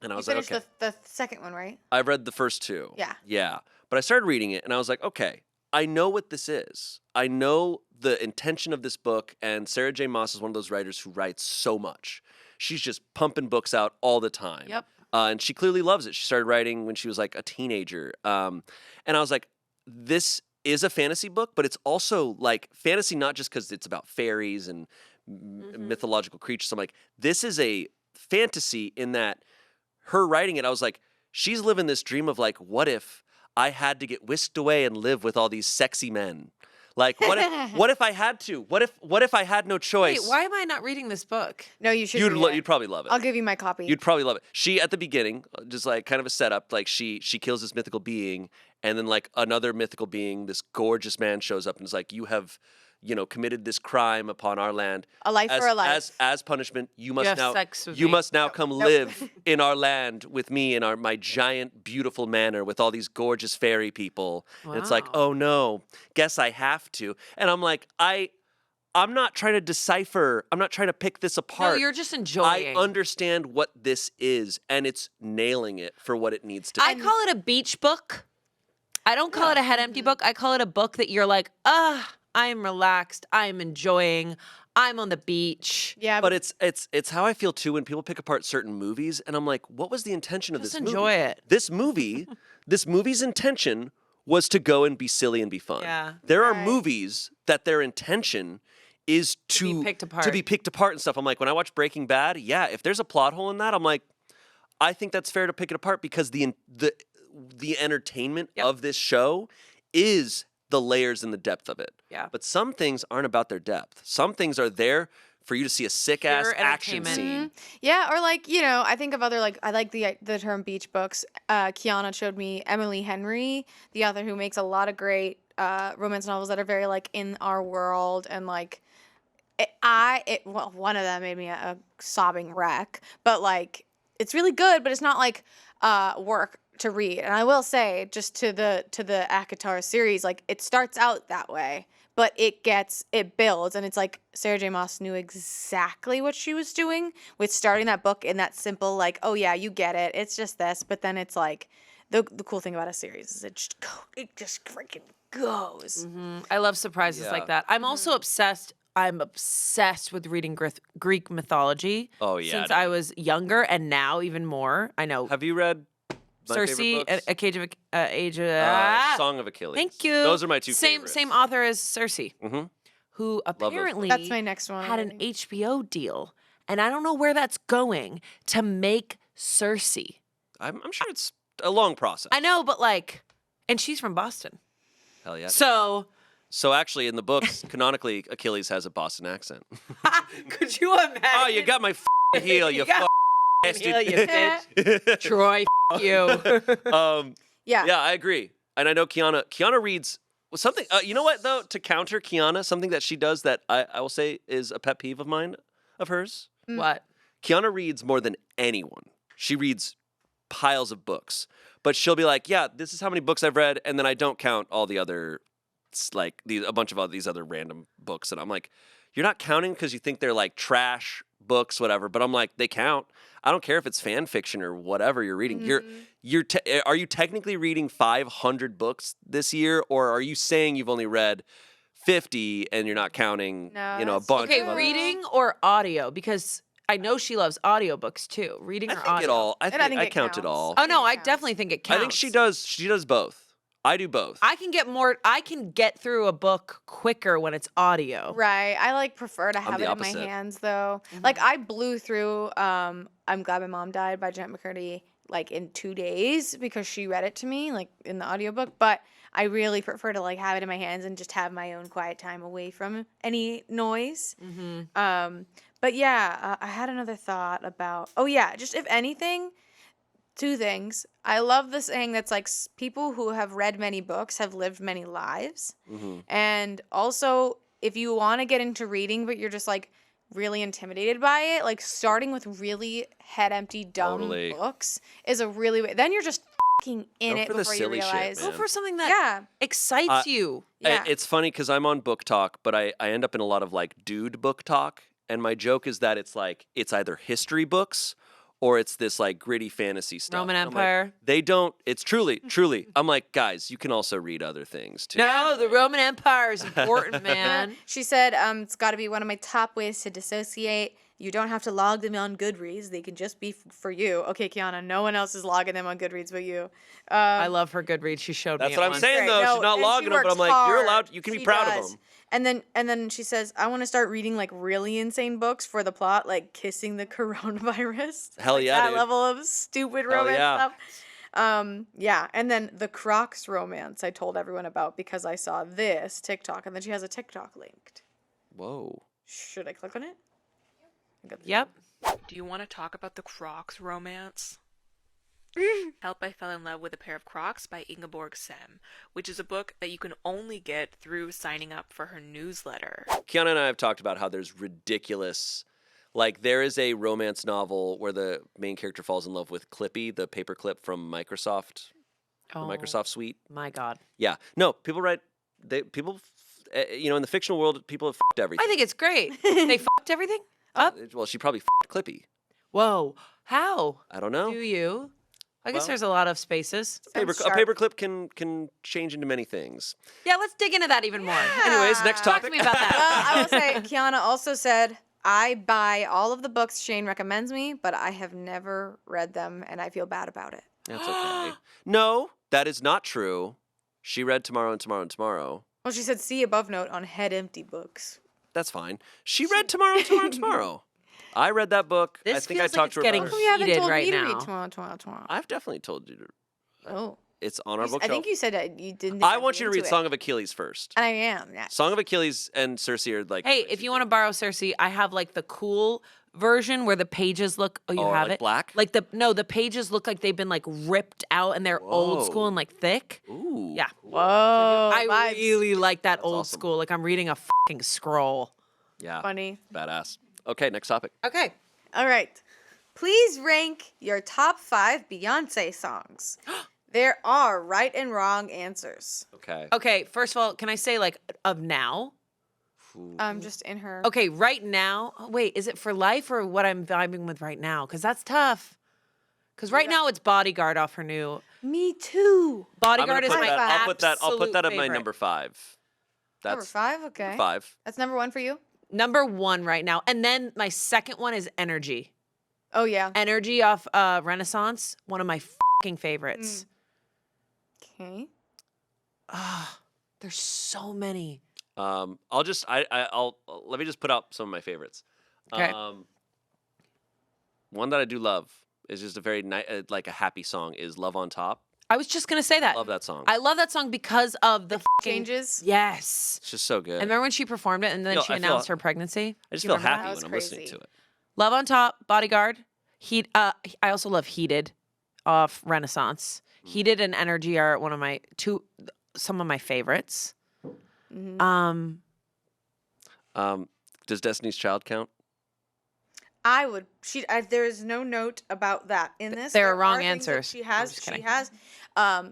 and I You was like, finished okay, the second one, right? I've read the first two. Yeah. Yeah. But I started reading it, and I was like, okay, I know what this is. I know the intention of this book, and Sarah J. Maas is one of those writers who writes so much. She's just pumping books out all the time. Yep. And she clearly loves it. She started writing when she was like a teenager. And I was like, this is a fantasy book, but it's also like fantasy not just because it's about fairies and mythological creatures. I'm like, this is a fantasy in that her writing it, I was like, she's living this dream of like, what if I had to get whisked away and live with all these sexy men? Like, what if I had to? What if I had no choice? Wait, why am I not reading this book? No, you should. You'd probably love it. I'll give you my copy. You'd probably love it. She, at the beginning, just like kind of a setup, like she kills this mythical being, and then like another mythical being, this gorgeous man shows up and is like, you have, committed this crime upon our land. A life for a life. As punishment, you must have now sex with you me. must now come live in our land with me in my giant beautiful manor with all these gorgeous fairy people. And it's like, Wow. oh no, guess I have to. And I'm like, I'm not trying to decipher. I'm not trying to pick this apart. No, you're just enjoying. I understand what this is, and it's nailing it for what it needs to be. I call it a beach book. I don't call it a head empty book. I call it a book that you're like, I am relaxed. I am enjoying. I'm on the beach. Yeah, But it's how I feel too when people pick apart certain movies, and I'm like, what was the intention of Just this enjoy movie? it. This movie's intention was to go and be silly and be fun. Yeah. There are Right. movies that their intention is be picked apart. to be picked apart and stuff. I'm like, when I watch Breaking Bad, yeah, if there's a plot hole in that, I'm like, I think that's fair to pick it apart because the entertainment Yep. of this show is the layers and the depth of it. Yeah. But some things aren't about their depth. Some things are there for you to see a sick ass Pure action entertainment. scene. Yeah, or like, you know, I think of other, like, I like the term beach books. Kiana showed me Emily Henry, the author who makes a lot of great romance novels that are very, like, in our world. And, like, well, one of them made me a sobbing wreck. But, like, it's really good, but it's not, like, work to read. And I will say, just to the Akatar series, like, it starts out that way. But it builds, and it's like Sarah J. Maas knew exactly what she was doing with starting that book in that simple, like, oh yeah, you get it, it's just this. But then it's like, the cool thing about a series is it just freaking goes. I love surprises like that. I'm also obsessed. I'm obsessed with reading Greek mythology. Oh, yeah, Since dude. I was younger, and now even more. I know Have you read my Circe, favorite books? a Cage of Age of Song of Achilles. Thank you. Those are my two same favorites. Same author as Circe, Mhm. who those apparently That's my next one. had an HBO deal, and I don't know where that's going to make Circe. I'm sure it's a long process. I know, but like, and she's from Boston, Hell yeah. so So actually, in the books, canonically, Achilles has a Boston accent. could you imagine? Oh, you got my heel, you got heel, you bitch. Troy, you. Yeah. Yeah, I agree. And I know Kiana reads something. You know what, though? To counter Kiana, something that she does that I will say is a pet peeve of mine, of hers. What? Kiana reads more than anyone. She reads piles of books. But she'll be like, yeah, this is how many books I've read. And then I don't count all the other, like, a bunch of all these other random books. And I'm like, you're not counting because you think they're like trash books, whatever. But I'm like, they count. I don't care if it's fan fiction or whatever you're reading. Are you technically reading 500 books this year, or are you saying you've only read 50 and you're not counting, No, a that's bunch? Okay, of others? reading or audio? Because I know she loves audiobooks too. Reading I or think audio? it all. I I think think I it count it counts. all. Oh no, I counts. definitely think it counts. I think she does. She does both. I do both. I can get through a book quicker when it's audio. Right. I like prefer to have the it in my opposite. hands though. Like I blew through I'm Glad My Mom Died by Jen McCurdy like in 2 days because she read it to me like in the audiobook, but I really prefer to like have it in my hands and just have my own quiet time away from any noise. But yeah, I had another thought about just if anything, two things. I love the saying that's like people who have read many books have lived many lives. And also, if you want to get into reading, but you're just like really intimidated by it, like starting with really head empty, dumb Totally. books is a really then you're just fucking in Go it for the before you silly shit, realize. man. Go for something that Yeah. excites you. Yeah. It's funny because I'm on book talk, but I end up in a lot of like dude book talk. And my joke is that it's like, it's either history books or it's this like gritty fantasy stuff. Roman And I'm like, Empire. they don't, it's truly. I'm like, guys, you can also read other things too. No, the Roman Empire is important, man. She said, it's got to be one of my top ways to dissociate. You don't have to log them on Goodreads. They can just be for you. Okay, Kiana, no one else is logging them on Goodreads but you. I love her Goodreads. She showed me That's it what I'm once. saying Great. though. No, She's not and logging she them, but I'm works like, you're hard. allowed, you can be She proud does. of them. And then she says, I want to start reading like really insane books for the plot, like kissing the coronavirus. Hell Like, yeah, that dude. level of stupid Hell romance yeah. stuff. Yeah, and then the Crocs romance I told everyone about because I saw this TikTok, and then she has a TikTok linked. Whoa. Should I click on it? Yep. Do you want to talk about the Crocs romance? Help I Fell in Love with a Pair of Crocs by Ingeborg Sem, which is a book that you can only get through signing up for her newsletter. Kiana and I have talked about how there's ridiculous, like there is a romance novel where the main character falls in love with Clippy, the paperclip from Microsoft, the Microsoft suite. My God. Yeah. No, people write, in the fictional world, people have f***ed everything. I think it's great. They fucked everything up. Well, she probably f***ed Clippy. Whoa. How? I don't know. Do you? I guess Well- there's a lot of spaces. A Sounds sharp. paperclip can change into many things. Yeah, let's dig into that even more. Anyways, next Talk topic. to me about Well, that. I will say, Kiana also said, I buy all of the books Shayne recommends me, but I have never read them, and I feel bad about it. That's okay. No, that is not true. She read Tomorrow and Tomorrow and Tomorrow. Well, she said, see above note on head empty books. That's fine. She read Tomorrow and Tomorrow and Tomorrow. I read that book. I This think I feels like talked it's to her getting about Oh, it. you haven't Heated told right me to now. read tomorrow. I've definitely told you to. Oh. It's on our I bookshelf. think you said that you didn't. I want you to read Song of Achilles first. And I am, yeah. Song of Achilles and Circe are like. Hey, if you want to borrow Cersei, I have like the cool version where the pages look. Oh, you Oh, have like it. black? Like the pages look like they've been like ripped out and they're old school Whoa. and like thick. Ooh. Yeah. Whoa. I vibes. really like that old awesome. school. Like I'm reading a fucking scroll. Yeah. Funny. Badass. Okay, next topic. Okay. All right. Please rank your top 5 Beyonce songs. There are right and wrong answers. Okay. Okay. First of all, can I say like of now? Ooh. Just in her. Okay, right now. Oh, wait, is it for life or what I'm vibing with right now? Because that's tough. Because right now it's Bodyguard off her new. Me too. I'm gonna Bodyguard is put my that, absolute I'll put that at my favorite. number 5. Number That's 5, okay. 5. That's number 1 for you? Number 1 right now. And then my second one is Energy. Oh, yeah. Energy off Renaissance, one of my fucking favorites. Okay. Ah, there's so many. I'll let me just put out some of my favorites. Okay. One that I do love is just a very like a happy song is Love on Top. I was just gonna say that. Love that song. I love that song because of the fucking Changes. Yes. It's just so good. And remember when she performed it and then Feel- she I feel- announced her pregnancy? I just You feel remember that? happy That was when I'm listening crazy. to it. Love on Top, Bodyguard, Heat. I also love Heated, off Renaissance. Heated and Energy are one of my some of my favorites. Mhm. Does Destiny's Child count? I would. There is no note about that in this. There are wrong things that answers. She I'm has. just She kidding. has.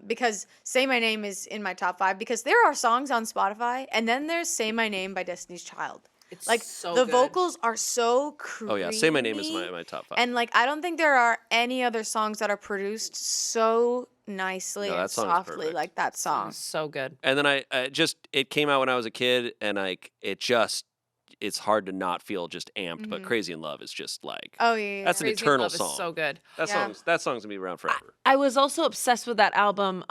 Because Say My Name is in my top 5 because there are songs on Spotify and then there's Say My Name by Destiny's Child. It's Like so the good. vocals are so creepy. Oh yeah, Say My Name is my top 5. And like I don't think there are any other songs that are produced so nicely No, and that song is softly perfect. like that song. So good. And then I it came out when I was a kid, and like it's hard to not feel just amped. But Crazy in Love is just like Oh yeah. that's an Crazy in eternal Love is song. so good. That Yeah. song's gonna be around forever. I was also obsessed with that album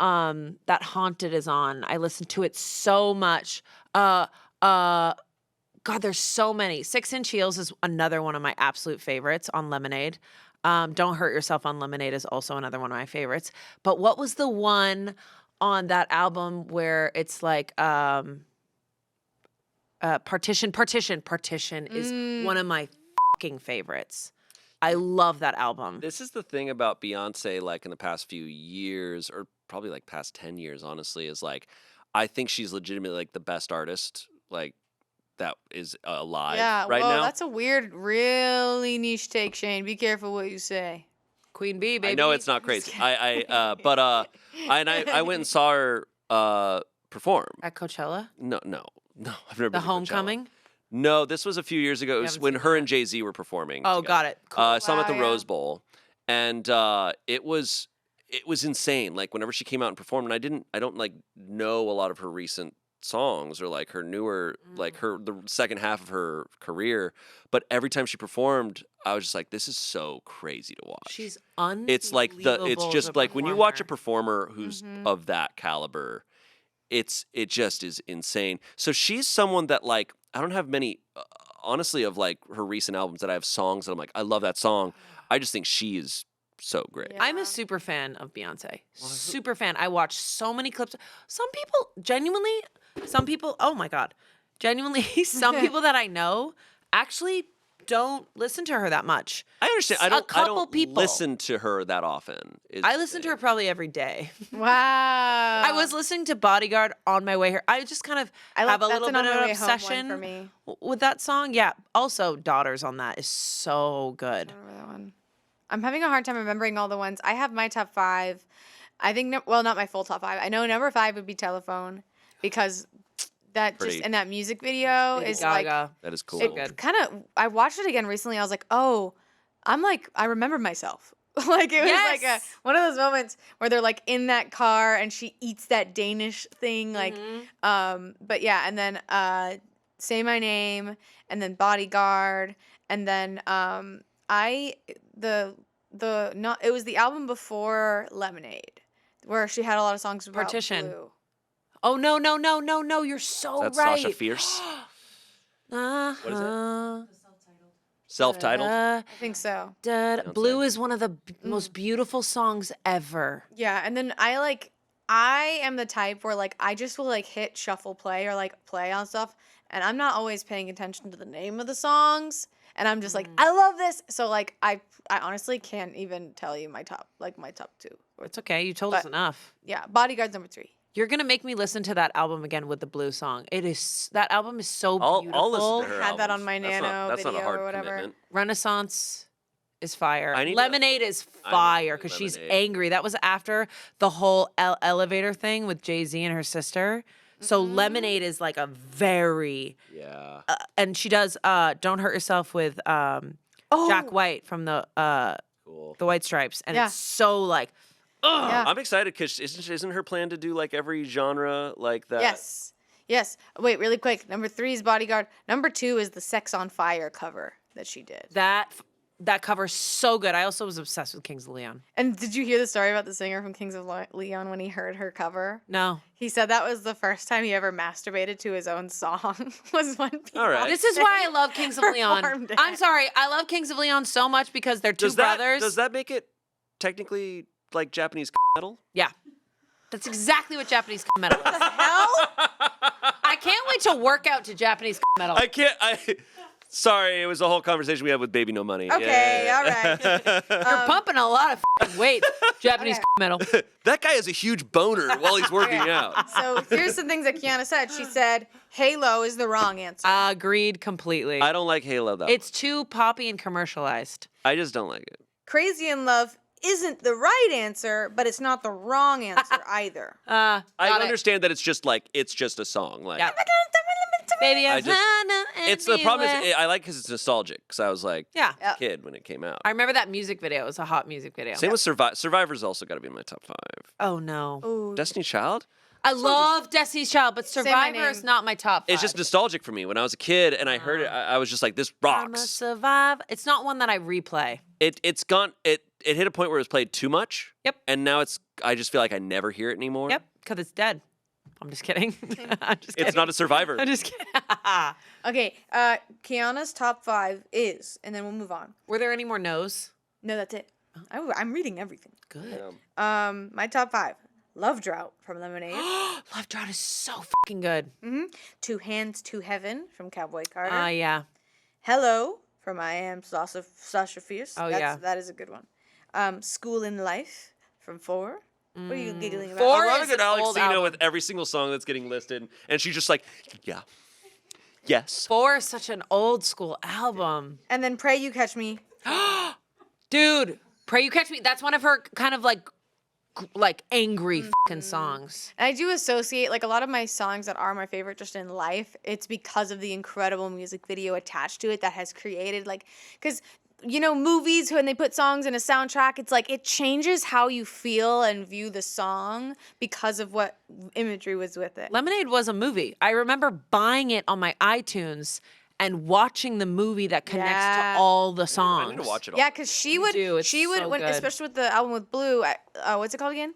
that Haunted is on. I listened to it so much. God, there's so many. 6-Inch Heels is another one of my absolute favorites on Lemonade. Don't Hurt Yourself on Lemonade is also another one of my favorites. But what was the one on that album where it's like Partition is one of my fucking favorites. I love that album. This is the thing about Beyonce, like in the past few years, or probably like past 10 years, honestly, is like I think she's legitimately like the best artist, like that is alive Yeah. right whoa, now. that's a weird, really niche take, Shayne. Be careful what you say. Queen Bee, baby. I know it's not crazy. I went and saw her perform. At Coachella? No, I've never The been to Coachella. Homecoming? No, this was a few years ago. It was haven't when seen her that. and Jay-Z were performing. Oh, together. got it. Cool. I saw them at the Wow, yeah. Rose Bowl, and it was insane. Like whenever she came out and performed, and I don't like know a lot of her recent songs or like her newer, like the second half of her career, but every time she performed, I was just like, this is so crazy to watch. She's unbelievable. It's like it's as just a like when you watch a performer. performer who's of that caliber, it just is insane. So she's someone that like I don't have many honestly of like her recent albums that I have songs that I'm like I love that song. I just think she is so great. Yeah. I'm a super fan of Beyonce. Super fan. I watch so many clips. Some people, oh my God. Genuinely, some people that I know actually don't listen to her that much. I understand. A I couple don't people. listen to her that often. is I the listen to thing. her probably every day. Wow. I was listening to Bodyguard on my way here. I just kind of I have a that's little an bit on of my an way home one obsession for me. with that song. Yeah. Also, Daughters on that is so good. I remember that one. I'm having a hard time remembering all the ones. I have my top 5. I think, well, not my full top 5. I know number 5 would be Telephone because that Pretty. just in that music video Lady is like Gaga. That is cool. So good. kind of. I watched it again recently. I was like, oh, I remember myself. Like it was like Yes. one of those moments where they're like in that car and she eats that Danish thing, like but yeah, and then Say My Name, and then Bodyguard, and then it was the album before Lemonade, where she had a lot of songs about Partition. blue. Oh no! You're so That's right. Sasha Fierce. Uh-huh. What is it? Self-titled. I think so. Blue is one of the most beautiful songs ever. Yeah, and then I am the type where like I just will like hit shuffle play or like play on stuff, and I'm not always paying attention to the name of the songs, and I'm just like I love this. So like I honestly can't even tell you my top 2. It's okay. You told us enough. Yeah, Bodyguard's number 3. You're gonna make me listen to that album again with the blue song. That album is so beautiful. I'll listen to her Had that albums. on my That's Nano that's not a video hard or whatever. commitment. Renaissance is fire. I need to- Lemonade is fire because she's Lemonade. angry. That was after the whole elevator thing with Jay-Z and her sister. So Lemonade is like a very Yeah. and she does Don't Hurt Yourself with Jack White from the Cool. White Stripes, and Yeah. it's so like Yeah. I'm excited because isn't her plan to do like every genre like that? Yes. Wait, really quick. Number 3 is Bodyguard. Number 2 is the Sex on Fire cover that she did. that cover's so good. I also was obsessed with Kings of Leon. And did you hear the story about the singer from Kings of Leon when he heard her cover? No. He said that was the first time he ever masturbated to his own song. Was when All right. This is why I love Kings of Leon. Performed it. I'm sorry. I love Kings of Leon so much because they're two brothers. Does that make it technically like Japanese metal? Yeah. That's exactly what Japanese metal is. hell? I can't wait to work out to Japanese metal. Sorry, it was a whole conversation we had with Baby No Money. Okay, Yeah. all right. You're pumping a lot of f***ing weight, Japanese metal. That guy has a huge boner while he's working out. So here's some things that Kiana said. She said Halo is the wrong answer. Agreed completely. I don't like Halo though. It's too poppy and commercialized. I just don't like it. Crazy in Love isn't the right answer, but it's not the wrong answer either. I Got it. understand that it's just a song. Like, Yeah. Baby, I it's the problem is I like because it's nostalgic. Because I was like Yeah. a kid when it came out. I remember that music video. It was a hot music video. Same with Survivor's also got to be in my top 5. Oh, no. Ooh. Destiny Child. I love Destiny's Child, but My Survivor is Name. not my top 5. It's just nostalgic for me. When I was a kid and I heard it, I was just like, this I'm a rocks. survive. It's not one that I replay. It's gone. It hit a point where it was played too much. Yep. And now I just feel like I never hear it anymore. Yep, because it's dead. I'm just kidding. I'm just kidding. It's not a Survivor. I'm just kidding. Okay, Kiana's top 5 is, and then we'll move on. Were there any more no's? No, that's it. I'm reading everything. Good. My top 5. Love Drought from Lemonade. Love Drought is so fucking good. Two Hands to Heaven from Cowboy Carter. Yeah. Hello from I Am Sasha Fierce. Oh, yeah. That is a good one. School in Life from 4. What are you giggling about? Four I love is it an old Alexcina album. with every single song that's getting listed, and she's just like, yeah, yes. 4 is such an old school album. And then Pray You Catch Me. Dude, Pray You Catch Me. That's one of her kind of like angry fucking songs. And I do associate, like, a lot of my songs that are my favorite just in life, it's because of the incredible music video attached to it that has created, like, because, you know, movies, when they put songs in a soundtrack, it's like it changes how you feel and view the song because of what imagery was with it. Lemonade was a movie. I remember buying it on my iTunes and watching the movie that connects Yeah. to all the I songs. need to watch it all. Yeah, because she would, It's so when, good. especially with the album with Blue, what's it called again?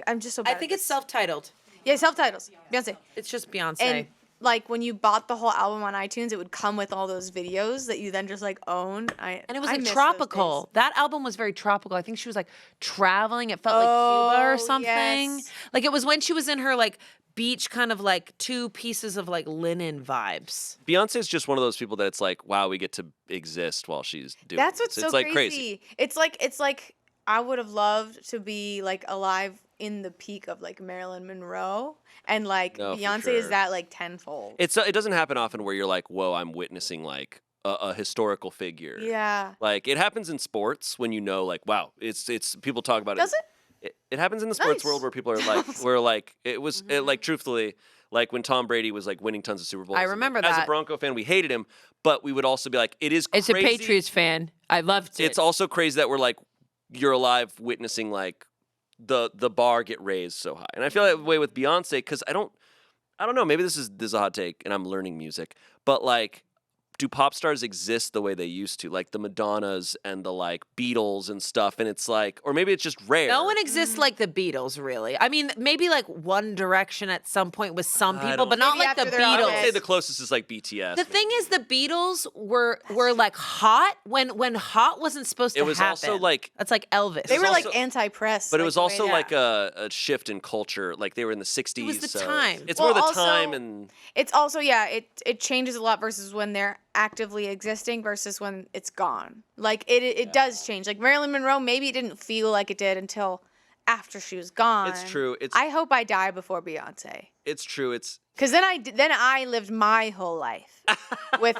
I'm just so bad I at think this. it's self-titled. Yeah, self-titles. Beyonce. It's just Beyonce. And like when you bought the whole album on iTunes, it would come with all those videos that you then just like owned. And it was I like miss those tropical. days. That album was very tropical. I think she was like traveling. It felt like Cuba or Oh, something. yes. Like it was when she was in her like beach kind of like 2 pieces of like linen vibes. Beyonce's just one of those people that it's like, wow, we get to exist while she's doing That's this. what's so It's like crazy. It's like I would have loved to be like alive in the peak of like Marilyn Monroe, and like No, for Beyonce is sure. that like tenfold. It doesn't happen often where you're like, whoa, I'm witnessing like a historical figure. Yeah. Like it happens in sports when you know, like, wow, it's people talk about Does it. It happens in the sports Nice. world where people are like, where like it was like truthfully. Like when Tom Brady was like winning tons of Super Bowls. I and, remember like, As a that. Bronco fan, we hated him, but we would also be like, it is It's crazy. a Patriots fan. I loved it. It's also crazy that we're like, you're alive witnessing like the bar get raised so high. And I feel that way with Beyonce because I don't know. Maybe this is a hot take, and I'm learning music, but like, do pop stars exist the way they used to, like the Madonnas and the like Beatles and stuff? And it's like, or maybe it's just rare. No one exists like the Beatles, really. I mean, maybe like One Direction at some point with some people, but not Maybe like the after they're all I would Beatles. say the closest is like BTS. The thing is, the Beatles were like hot when hot wasn't supposed to happen. It was also like that's like Elvis. They were also- like anti-press. but it was the way also that- like a shift in culture. Like they were in the 60s. It was the so time. It's Well, more the also- time and It's also it changes a lot versus when they're actively existing versus when it's gone. Like it does change. Like Marilyn Monroe, maybe it didn't feel like it did until after she was gone. It's true. I hope I die before Beyonce. it's true. It's Cause then I lived my whole life with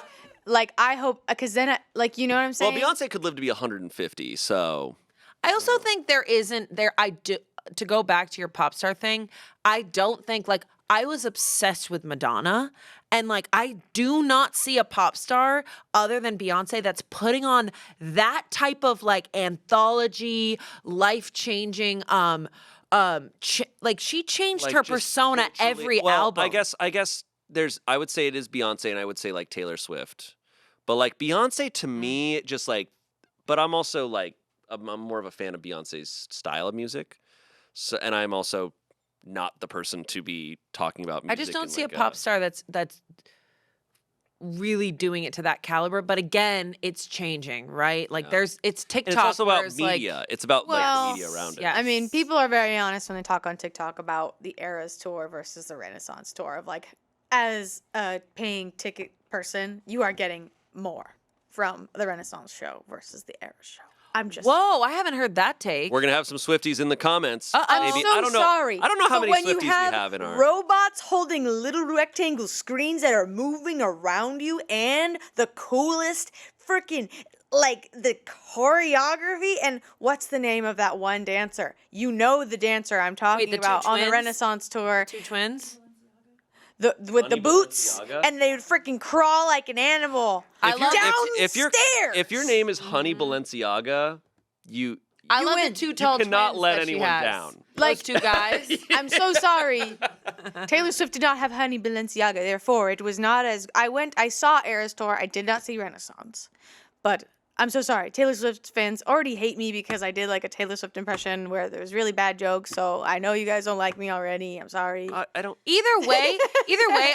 like I hope because then like you know what I'm well, saying. Beyonce could live to be 150. So I also think there isn't there. I do to go back to your pop star thing. I don't think like I was obsessed with Madonna, and like I do not see a pop star other than Beyonce that's putting on that type of like anthology, life changing. Like she changed like her just persona culturally- every well, album. I guess there's. I would say it is Beyonce, and I would say like Taylor Swift. But like Beyonce to me, just like. But I'm also like I'm more of a fan of Beyonce's style of music. So and I'm also not the person to be talking about music. I just don't in, see like, a pop star that's really doing it to that caliber. But again, it's changing, right? Like Yeah. it's TikTok. And it's also where about it's like- media. It's about like Well, the media around it. yeah. I mean, people are very honest when they talk on TikTok about the Eras tour versus the Renaissance tour. Of like, as a paying ticket person, you are getting more from the Renaissance show versus the Eras show. I'm just. Whoa, I haven't heard that take. We're gonna have some Swifties in the comments. I'm Maybe so I don't know. sorry. I don't know how but many when Swifties you have we have in our. robots holding little rectangle screens that are moving around you, and the coolest freaking like the choreography and what's the name of that one dancer? You know the dancer I'm talking the two about on the twins? Renaissance tour. Two twins. With the Honey boots, Balenciaga? and they would freaking crawl like an animal. If you're- downstairs. if your name is Honey Balenciaga, you I You love win. the two you tall cannot twins let that she anyone has. down. Those two guys. I'm so sorry. Taylor Swift did not have Honey Balenciaga. Therefore, it was not as I saw Eras Tour. I did not see Renaissance, but I'm so sorry. Taylor Swift fans already hate me because I did like a Taylor Swift impression where there was really bad jokes. So I know you guys don't like me already. I'm sorry. I don't. Either way,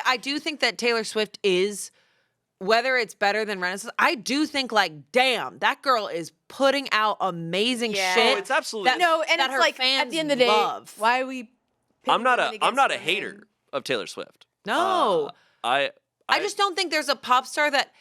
I do think that Taylor Swift is, whether it's better than Renaissance, I do think like, damn, that girl is putting out amazing Yeah. shit. Oh, it's absolutely. No, and that it's her like at fans the end of the day, love. why are we? I'm not a against hater women? of Taylor Swift. No. I I just don't think there's a pop star that,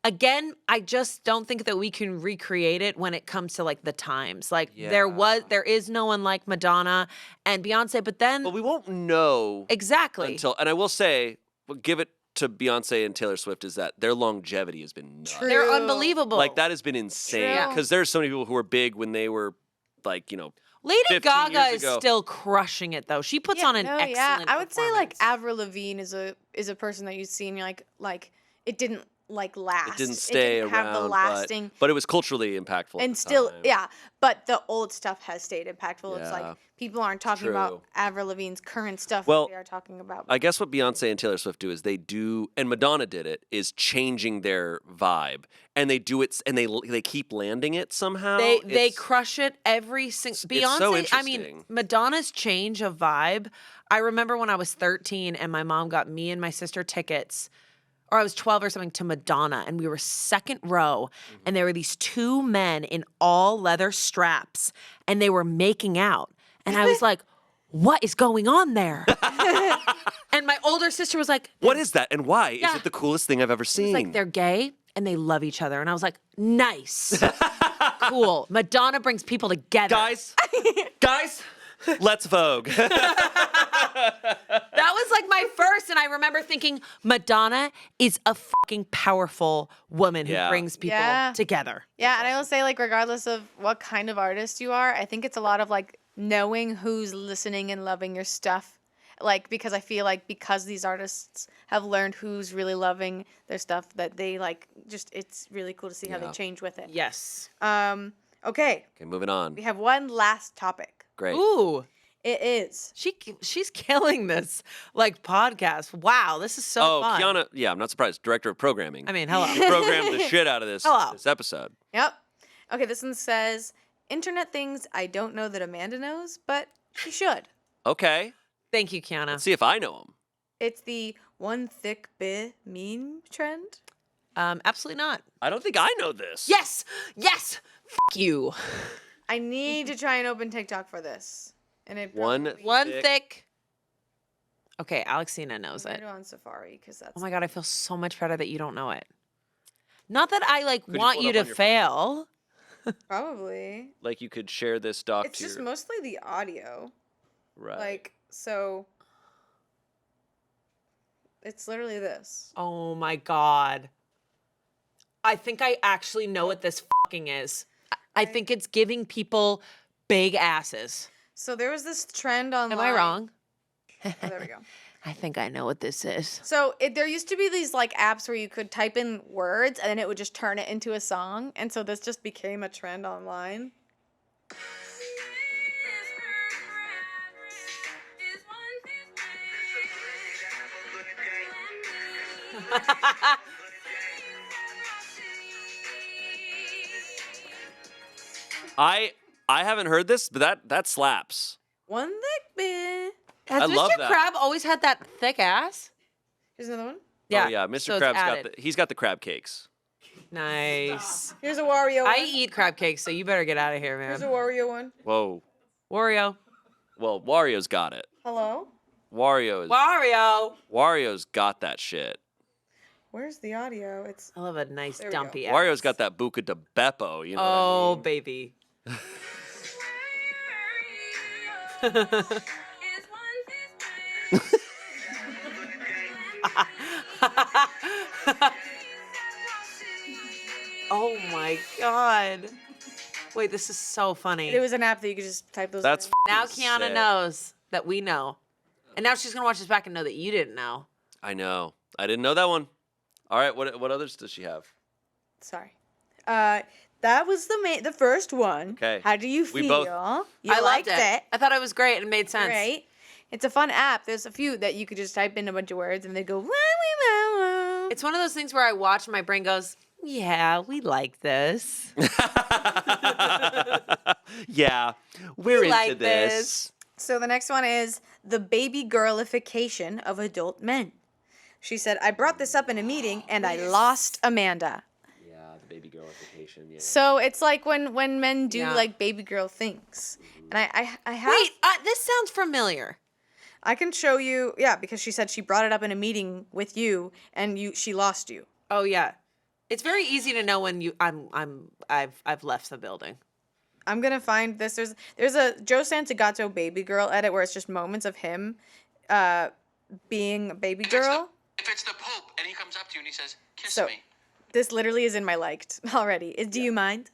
again, I just don't think that we can recreate it when it comes to like the times. Like there is no one like Madonna and Beyonce, but then But we won't know exactly. until. And I will say, give it to Beyonce and Taylor Swift is that their longevity has been nuts. True. They're unbelievable. Like that has been insane True. because there's so many people who were big when they were like Lady 15 Gaga years is ago. still crushing it though. She puts on an excellent I would say like performance. Avril Lavigne is a person that you see and you're like it didn't like last. it didn't stay didn't around, have the lasting. but it was culturally impactful. at And the still, time. yeah, but the old stuff has stayed impactful. It's Yeah. like people aren't talking True. about Avril Lavigne's current stuff. Well, they are talking about. I guess what Beyonce and Taylor Swift do is they do, and Madonna did it, is changing their vibe, and they do it, and they keep landing it somehow. They It's- crush it every single. it's Beyonce, so I mean, interesting. Madonna's change of vibe. I remember when I was 13 and my mom got me and my sister tickets, or I was 12 or something, to Madonna, and we were second row, and there were these two men in all leather straps, and they were making out, and I was like, "What is going on there?" And my older sister was like, What is that, and why Yeah. is it the coolest thing I've ever seen? It's like they're gay and they love each other. And I was like, nice. Cool. Madonna brings people together. guys, let's Vogue. That was like my first. And I remember thinking, Madonna is a fucking powerful woman who Yeah. brings people Yeah. together. Yeah, and I will say, like, regardless of what kind of artist you are, I think it's a lot of like knowing who's listening and loving your stuff. Like, because I feel like because these artists have learned who's really loving their stuff, that they like just it's really cool to see how they Yeah. change with it. Yes. Okay, moving on. we have one last topic. Great. Ooh. It is. She's killing this podcast. Wow, this is so fun. Kiana, yeah, I'm not surprised. Director of programming. I mean, hello. You programmed the shit out of this episode. Yep. Okay, this one says, internet things I don't know that Amanda knows, but she should. Okay. Thank you, Kiana. Let's see if I know them. It's the one thick bit meme trend. Absolutely not. I don't think I know this. Yes. F you. I need to try and open TikTok for this. And it One thick. Okay, Alexcina knows it. Go on Safari because that's. Oh my god, I feel so much better that you don't know it. Not that I Could want you you pull it to up on your fail. Probably. Like you could share this doc It's to just your... mostly the audio. Right. Like, so. It's literally this. Oh my god. I think I actually know what this fucking is. I think it's giving people big asses. So there was this trend online. Am I wrong? Oh, there we go. I think I know what this is. So there used to be these like apps where you could type in words and then it would just turn it into a song. And so this just became a trend online. I haven't heard this, but that slaps. One thick bit. Has I Mr. love that. Crab always had that thick ass? Here's another one. Oh yeah, Mr. so it's Krabs added. he's got the crab cakes. Nice. Here's a Wario one. I eat crab cakes, so you better get out of here, Here's a man. Wario one. Whoa. Wario. Well, Wario's got it. Hello? Wario's got that shit. Where's the audio? It's I love a nice There we go. dumpy ass. Wario's got that Buca de Beppo, you know what I Oh, mean? baby. Oh my god. Wait, this is so funny. it was an app that you could just type those That's in. Now f***ing Kiana sick. knows that we know. And now she's going to watch this back and know that you didn't know. I know. I didn't know that one. All right, what others does she have? Sorry. That was the first one. Okay. How do you feel? We both- You I liked loved it. I thought it was great and it made sense. Right? It's a fun app. There's a few that you could just type in a bunch of words and they go, wow, wow, wow. It's one of those things where I watch and my brain goes, yeah, we like this. Yeah, we're We into like this. So the next one is the baby girlification of adult men. She said, I brought this up in a meeting and I lost Amanda. Yeah, the baby girlification. Yeah. So it's like when men do Yeah. like baby girl things. And I have Wait, this sounds familiar. I can show you, yeah, because she said she brought it up in a meeting with you and she lost you. Oh yeah. It's very easy to know when I've left the building. I'm gonna find this. There's a Joe Santagato baby girl edit where it's just moments of him being a baby girl. If it's the Pope and he comes up to you and he says, kiss So me. this literally is in my liked already. Do you mind?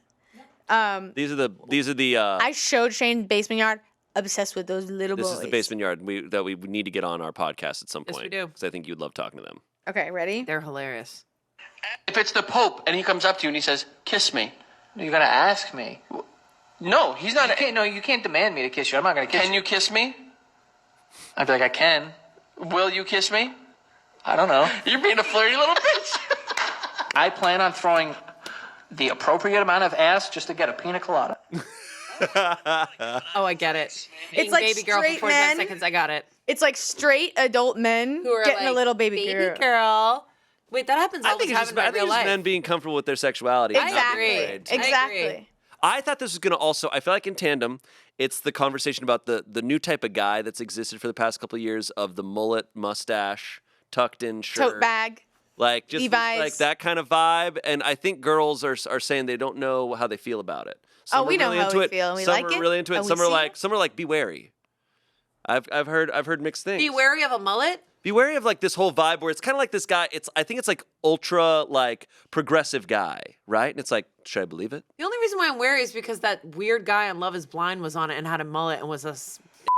These are the. I showed Shayne basement yard, obsessed with those little This boys. is the basement yard that we need to get on our podcast at some Yes, point. we do. Because I think you'd love talking to them. Okay, ready? They're hilarious. If it's the Pope and he comes up to you and he says, kiss me. You're gonna ask me. No, he's not. You can't demand me to kiss you. I'm not gonna kiss Can you kiss me? I'd be like, I can. Will you kiss me? I don't know. You're being a flirty little bitch. I plan on throwing the appropriate amount of ass just to get a pina colada. Oh, I get it. Being like baby girl for straight 45 men. seconds. I got it. It's like straight adult men Who are getting a like, little baby girl. Wait, that happens all I think the it's time just, in my I think real it's just life. men being comfortable with their sexuality. and not being Exactly. afraid to- Exactly. I thought this was going to also, I feel like in tandem, it's the conversation about the new type of guy that's existed for the past couple of years of the mullet, mustache, tucked in shirt. Tote bag. Like, just Levi's. like that kind of vibe. And I think girls are saying they don't know how they feel about it. Some we are know really how into we it. feel, and we Some like are it, really into it. and we Some are see like, be wary. I've heard mixed things. Be wary of a mullet. Be wary of like this whole vibe where it's kind of like this guy. I think it's like ultra like progressive guy, right? And it's like, should I believe it? The only reason why I'm wary is because that weird guy on Love is Blind was on it and had a mullet and was a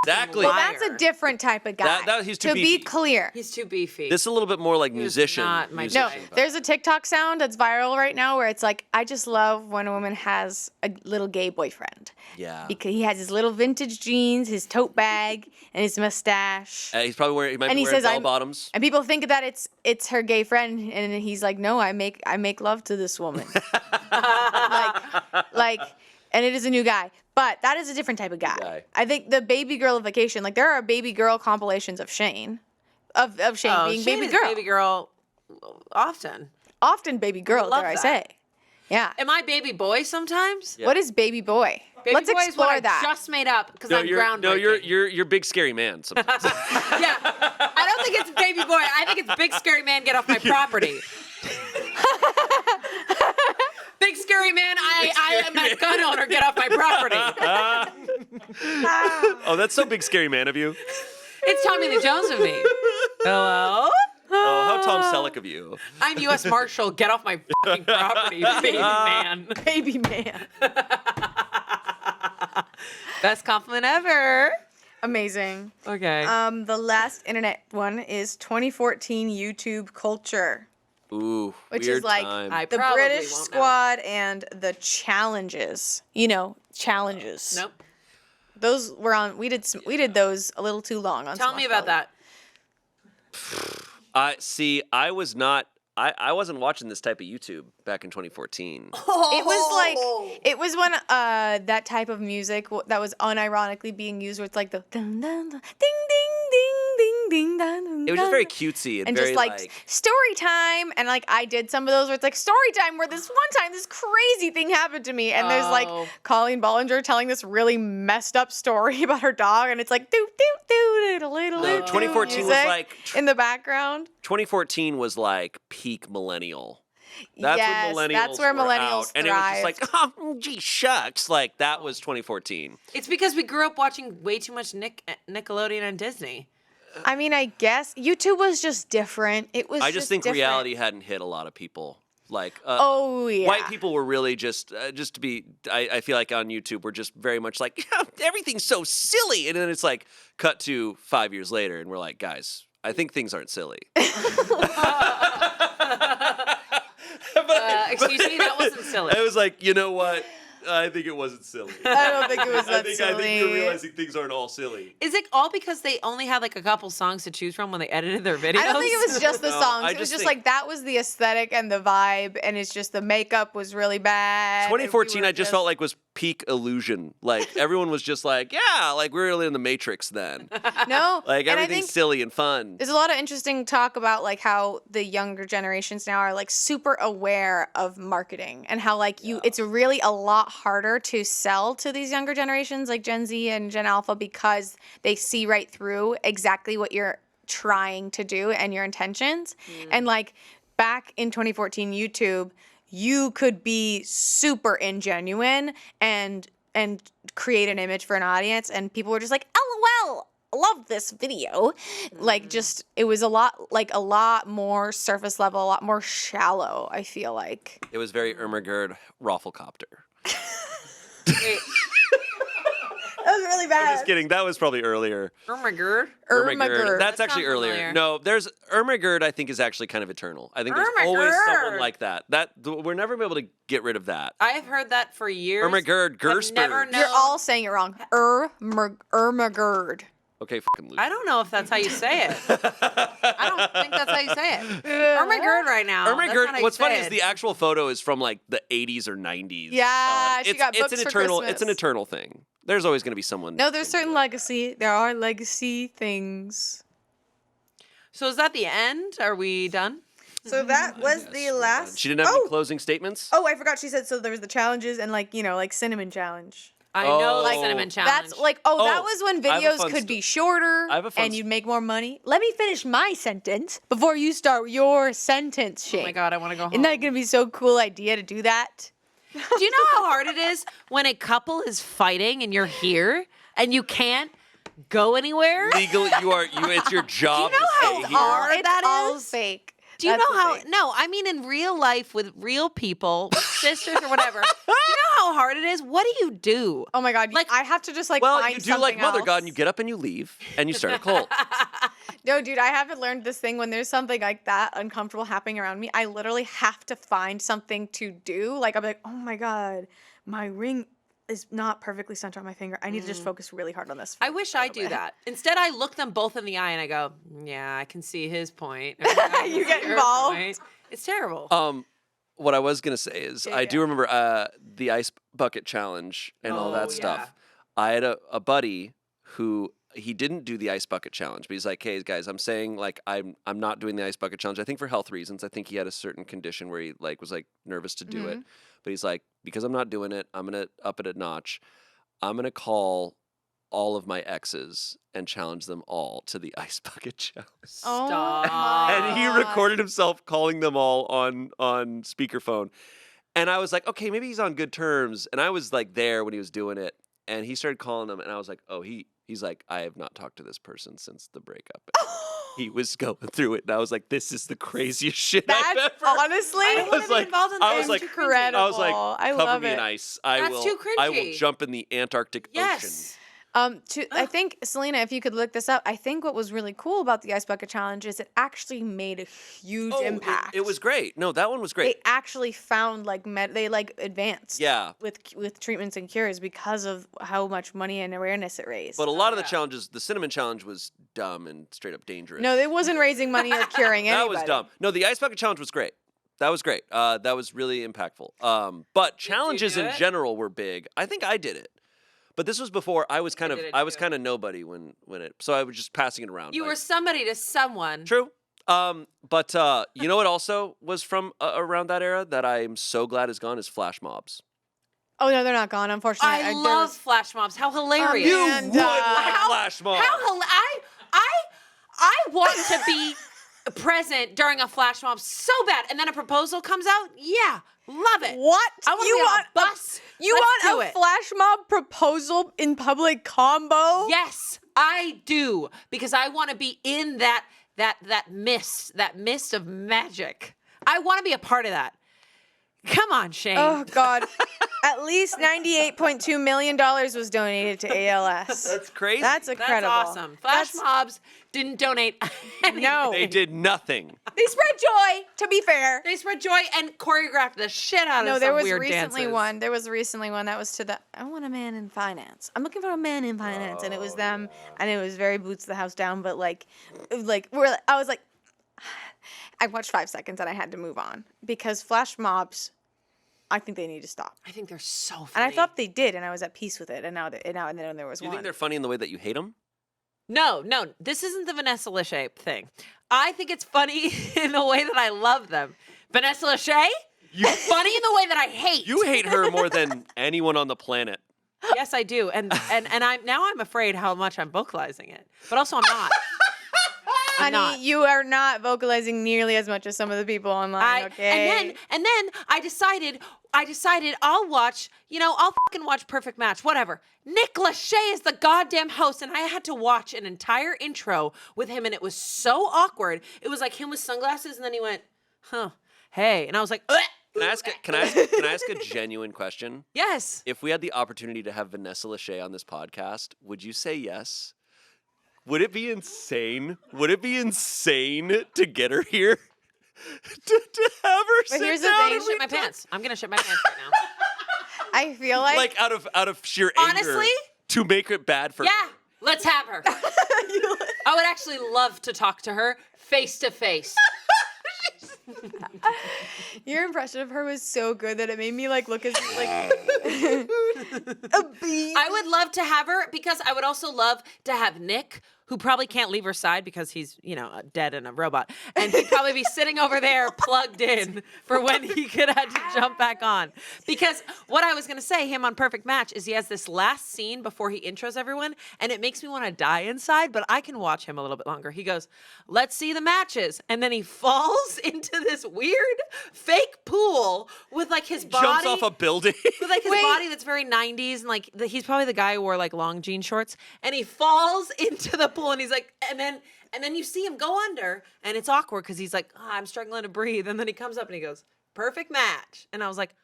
Exactly. Well, that's a different type of guy. He's too to beefy. be clear. He's too beefy. This is a little bit more like He was musician. not my musician No, vibe. there's a TikTok sound that's viral right now where it's like, I just love when a woman has a little gay boyfriend. Yeah. Because he has his little vintage jeans, his tote bag, and his mustache. He's probably wearing. He might And be he wearing says, bell bottoms. And people think that it's her gay friend, and he's like, no, I make love to this woman. like, and it is a new guy. But that is a different type of guy. I think the baby girlification, like there are baby girl compilations of Shayne, of Shayne being Shayne baby is girl. baby girl often. Often baby girl, love dare I that. say. Yeah. Am I baby boy sometimes? Yeah. What is baby boy? Baby Let's boy is what explore I that. just made up because I'm groundbreaking. No, you're big scary man. Sometimes. Yeah, I don't think it's baby boy. I think it's big scary man, get off my property. Big scary man, I am a gun owner, get off my property. Oh, that's so big scary man of you. It's Tommy Lee Jones of me. Hello? Oh, how Tom Selleck of you. I'm U.S. Marshal, get off my fucking property, baby man. Baby man. Best compliment ever. Amazing. Okay. The last internet one is 2014 YouTube culture, Ooh, which weird is like time. I the probably British won't know. squad and the challenges. You know, challenges. Nope. Those were on. We did those a little too long on. Tell me Smosh about Valley. that. I was not. I wasn't watching this type of YouTube back in 2014. It was like it was when that type of music that was unironically being used, where it's like the dun, dun, dun, ding ding ding ding ding dun. It was just very cutesy and very just like story time, and like I did some of those where it's like story time, where this one time this crazy thing happened to me, and there's like Oh. Colleen Bollinger telling this really messed up story about her dog, and it's like doo doo doo doo doo. No, 2014 was like in the background. 2014 was like peak millennial. That's Yes, when millennials that's where were millennials out, and it was just like, thrived. oh, gee shucks, like that was 2014. It's because we grew up watching way too much Nickelodeon and Disney. I mean, I guess YouTube was just different. It was. I just think different. reality hadn't hit a lot of people. Like, Oh yeah. white people were really just to be. I feel like on YouTube we're just very much like everything's so silly, and then it's like cut to 5 years later, and we're like, guys, I think things aren't silly. Excuse me, that wasn't silly. I was like, you know what? I think it wasn't silly. I don't think it was I that think silly. you're realizing things aren't all silly. Is it all because they only had like a couple songs to choose from when they edited their videos? I don't think it was just the No, songs. I It was just just think- like that was the aesthetic and the vibe, and it's just the makeup was really bad. and we 2014, were I just felt like was peak illusion. Like everyone was just like, yeah, like we were really in the Matrix then. no, Like and I everything's think silly and fun. there's a lot of interesting talk about like how the younger generations now are like super aware of marketing and how like it's really a lot harder to sell to these younger generations like Gen Z and Gen Alpha because they see right through exactly what you're trying to do and your intentions. And like back in 2014 YouTube, you could be super ingenuine and create an image for an audience, and people were just like, LOL, love this video. Like just it was a lot more surface level, a lot more shallow, I feel like. It was very Ermagerd Rafflecopter. Wait, That was really I'm bad. just kidding. That was probably earlier. Ermagerd? Ermagerd. That's That actually sounds earlier. familiar. No, there's Ermagerd. I think is actually kind of eternal. I think there's always someone Ermagerd. like that. We're never able to get rid of that. I have heard that for years. Ermagerd I've never Gersberg. known. You're all saying it wrong. Ermagerd. Okay, fucking lose. I don't know if that's how you say it. I don't think that's how you say it. Ermagerd right now. That's not how Ermagerd. you What's say funny it. is the actual photo is from like the 80s or 90s. Yeah, she got it's books an for eternal. It's Christmas. an eternal thing. There's always going to be someone. No, there's certain legacy. There are legacy things. So is that the end? Are we done? So that was the last. She didn't have any closing statements. Oh, I forgot. She said so. There was the challenges and like cinnamon challenge. I know the Oh. cinnamon challenge. That's like that was when I have a videos fun could be shorter I have a fun and you'd make more money. Let me finish my sentence before you start your sentence, Shayne. Oh my god, I want to go home. Isn't that gonna be so cool idea to do that? Do you know how hard it is when a couple is fighting and you're here and you can't go anywhere? Legally, it's your job know to how stay here. hard It's that all is? fake. Do you That's know the how? thing. No, I mean in real life with real people, with sisters or whatever. Do you know how hard it is? What do you do? Oh my God. Like- I have to just like Well, find you do like something Mother else. God, and you get up and you leave, and you start a cult. No, dude, I haven't learned this thing when there's something like that uncomfortable happening around me. I literally have to find something to do. Like, I'm like, oh my God, my ring is not perfectly centered on my finger. I need to just focus really hard on this. I wish I do that. Instead, I look them both in the eye and I go, yeah, I can see his point. You get involved. It's terrible. What I was gonna say is, I do remember the ice bucket challenge and all that stuff. I had a buddy who he didn't do the ice bucket challenge, but he's like, hey guys, I'm saying like I'm not doing the ice bucket challenge. I think for health reasons. I think he had a certain condition where he like was like nervous to do it. But he's like, because I'm not doing it, I'm gonna up it a notch. I'm gonna call all of my exes and challenge them all to the ice bucket challenge. Oh Stop. my And he God. recorded himself calling them all on speakerphone. And I was like, okay, maybe he's on good terms. And I was like there when he was doing it. And he started calling them. And I was like, oh, he's like, I have not talked to this person since the breakup. He was going through it. And I was like, this is the craziest shit I've That's ever. honestly. I don't want to be involved in I that. was like, incredible. I was like, I cover love me in it. ice. That's too I will cringy. jump in the Antarctic Ocean. Yes. I think, Selina, if you could look this up, I think what was really cool about the Ice Bucket Challenge is it actually made a huge impact. It was great. No, that one was great. They actually found they advanced. Yeah. With treatments and cures because of how much money and awareness it raised. But a lot of the challenges, the cinnamon challenge was dumb and straight up dangerous. No, it wasn't raising money or curing that anybody. was dumb. No, the ice bucket challenge was great. That was great. That was really impactful. But challenges do in it? general were big. I think I did it. But this was before I was kind of did it too. nobody when it. So I was just passing it around. You like- were somebody to someone. true. But you know what also was from around that era that I'm so glad is gone is flash mobs. Oh no, they're not gone. Unfortunately, I love flash mobs. How hilarious. You And, would like how- flash mobs. I want to be present during a flash mob so bad, and then a proposal comes out. Yeah, love it. What? I want You to be on want a bus. You Let's want do a it. flash mob proposal in public combo? Yes, I do, because I want to be in that mist of magic. I want to be a part of that. Come on, Shayne. Oh God. At least $98.2 million was donated to ALS. That's crazy. That's That's incredible. awesome. Flash That's- mobs didn't donate anything. No. They did nothing. They spread joy, to be fair. They spread joy and choreographed the shit out of No, some there was weird recently dances. one. There was recently one that was to the I want a man in finance. I'm looking for a man in finance, and it was them, and it was very boots the house down. But I was like, I watched 5 seconds and I had to move on because flash mobs, I think they need to stop. I think they're so funny. And I thought they did, and I was at peace with it. And now and then there was Do you one. think they're funny in the way that you hate them? No, this isn't the Vanessa Lachey thing. I think it's funny in the way that I love them. Vanessa Lachey? Funny in the way that I hate. You hate her more than anyone on the planet. Yes, I do. And I'm afraid how much I'm vocalizing it. But also I'm not. I'm Honey, not. you are not vocalizing nearly as much as some of the people online. Okay. And then I decided I'll watch, I'll fucking watch Perfect Match, whatever. Nick Lachey is the goddamn host, and I had to watch an entire intro with him, and it was so awkward. It was like him with sunglasses, and then he went, hey, and I was like, ugh. Can I ask a genuine question? Yes. If we had the opportunity to have Vanessa Lachey on this podcast, would you say yes? Would it be insane? Would it be insane to get her here? to have her sit here's the down thing. and Shit my pants. I'm gonna shit my pants right now. I feel like out of sheer anger Honestly? to make it bad for Yeah, her. let's have her. I would actually love to talk to her face to face. your impression of her was so good that it made me look as I would love to have her because I would also love to have Nick, who probably can't leave her side because he's, dead and a robot. And he'd probably be sitting over there plugged in for when he could have to jump back on. Because what I was going to say, him on Perfect Match, is he has this last scene before he intros everyone, and it makes me want to die inside, but I can watch him a little bit longer. He goes, let's see the matches. And then he falls into this weird fake pool with his body. Jumps off a building. With his body that's very 90s and he's probably the guy who wore long jean shorts, and he falls into the pool and he's like, and then you see him go under, and it's awkward because he's like, I'm struggling to breathe, and then he comes up and he goes, perfect match, and I was like,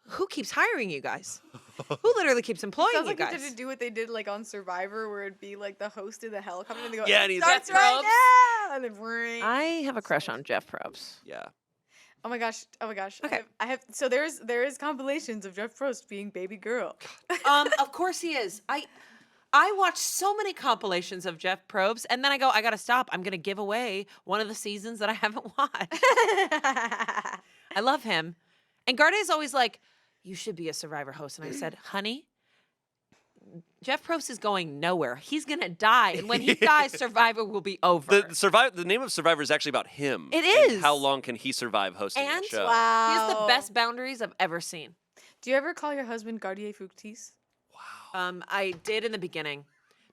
who keeps hiring you guys? Who literally keeps employing Sounds you like guys? you did to do what they did like on Survivor, where it'd be like the host of the helicopter and they go, Yeah, "It and he's starts like, right now," and then I have a crush on Jeff Probst. Yeah. Oh my gosh! Oh my gosh! Okay. I have. So there is compilations of Jeff Probst being baby girl. Of course he is. I watch so many compilations of Jeff Probst, and then I go, I gotta stop. I'm gonna give away one of the seasons that I haven't watched. I love him. And Garde's always like, you should be a Survivor host. And I said, honey, Jeff Probst is going nowhere. He's gonna die. And when he dies, Survivor will be over. The name of Survivor is actually about him. It and is. how long can he survive hosting And that show? Wow. He has the best boundaries I've ever seen. Do you ever call your husband Gardier Fructis? I did in the beginning.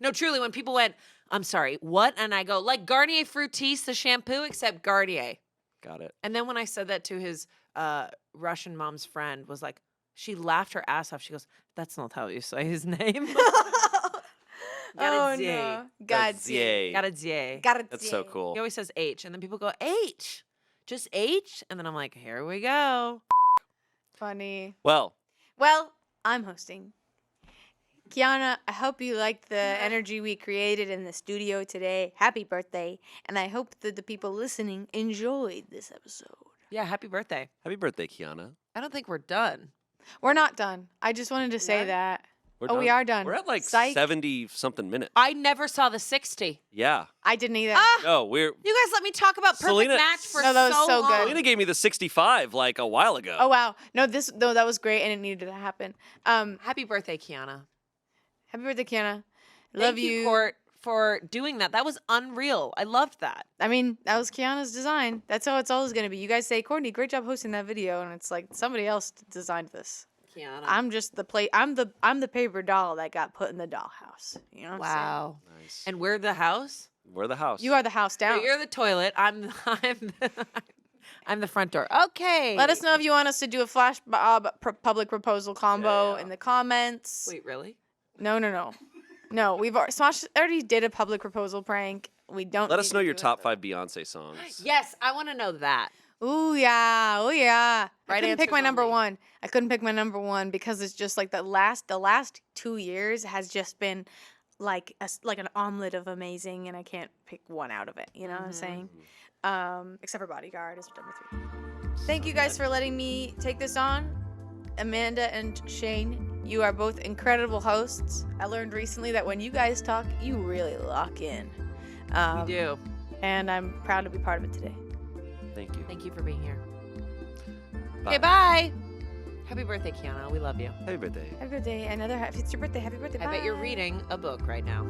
No, truly, when people went, I'm sorry, what? And I go, like Garnier Fructis, the shampoo, except Garnier. Got it. And then when I said that to his Russian mom's friend, was like, she laughed her ass off. She goes, that's not how you say his name. Oh Gardier. no, Garcia. Gardier. That's so cool. He always says H. And then people go, H. Just H? And then I'm like, here we go. Funny. Well, I'm hosting. Kiana, I hope you liked the energy we created in the studio today. Happy birthday. And I hope that the people listening enjoyed this episode. Yeah, happy birthday. happy birthday, Kiana. I don't think we're done. We're not done. I just wanted to say are? that. We're Oh, done. we are done. We're at like Psych. 70-something minutes. I never saw the 60. Yeah. I didn't either. No, we're. You guys let me talk about Perfect Selena- Match for No, that was so long. good. Selena gave me the 65 like a while ago. Oh wow. No, that was great and it needed to happen. Happy birthday, Kiana. Happy birthday, Kiana. Love Thank you, Court, for doing that. That was unreal. I loved that. I mean, that was Kiana's design. That's how it's always gonna be. You guys say, Courtney, great job hosting that video, and it's like somebody else designed this. Kiana. I'm just the I'm the paper doll that got put in the dollhouse. You know what I'm saying? Wow. Nice. And we're the house? We're the house. You are the house No, down. you're the toilet. I'm the front door. Okay. Let us know if you want us to do a flash public proposal combo Yeah. in the comments. Wait, really? No. No, Smosh already did a public proposal prank. We don't. Let need us to know your do it, top though. 5 Beyonce songs. Yes, I want to know that. Ooh yeah, ooh yeah. I Right couldn't pick my answers number only. one. I couldn't pick my number one because it's just like the last 2 years has just been like an omelet of amazing, and I can't pick one out of it. You know what I'm saying? Except for Bodyguard is number 3. Thank you guys for letting me take this on, Amanda and Shayne. You are both incredible hosts. I learned recently that when you guys talk, you really lock in. You do. And I'm proud to be part of it today. Thank you. Thank you for being here. Bye. Okay, bye. Happy birthday, Kiana. We love you. Happy birthday. Happy birthday. If it's your birthday, happy birthday. I bet you're Bye. reading a book right now.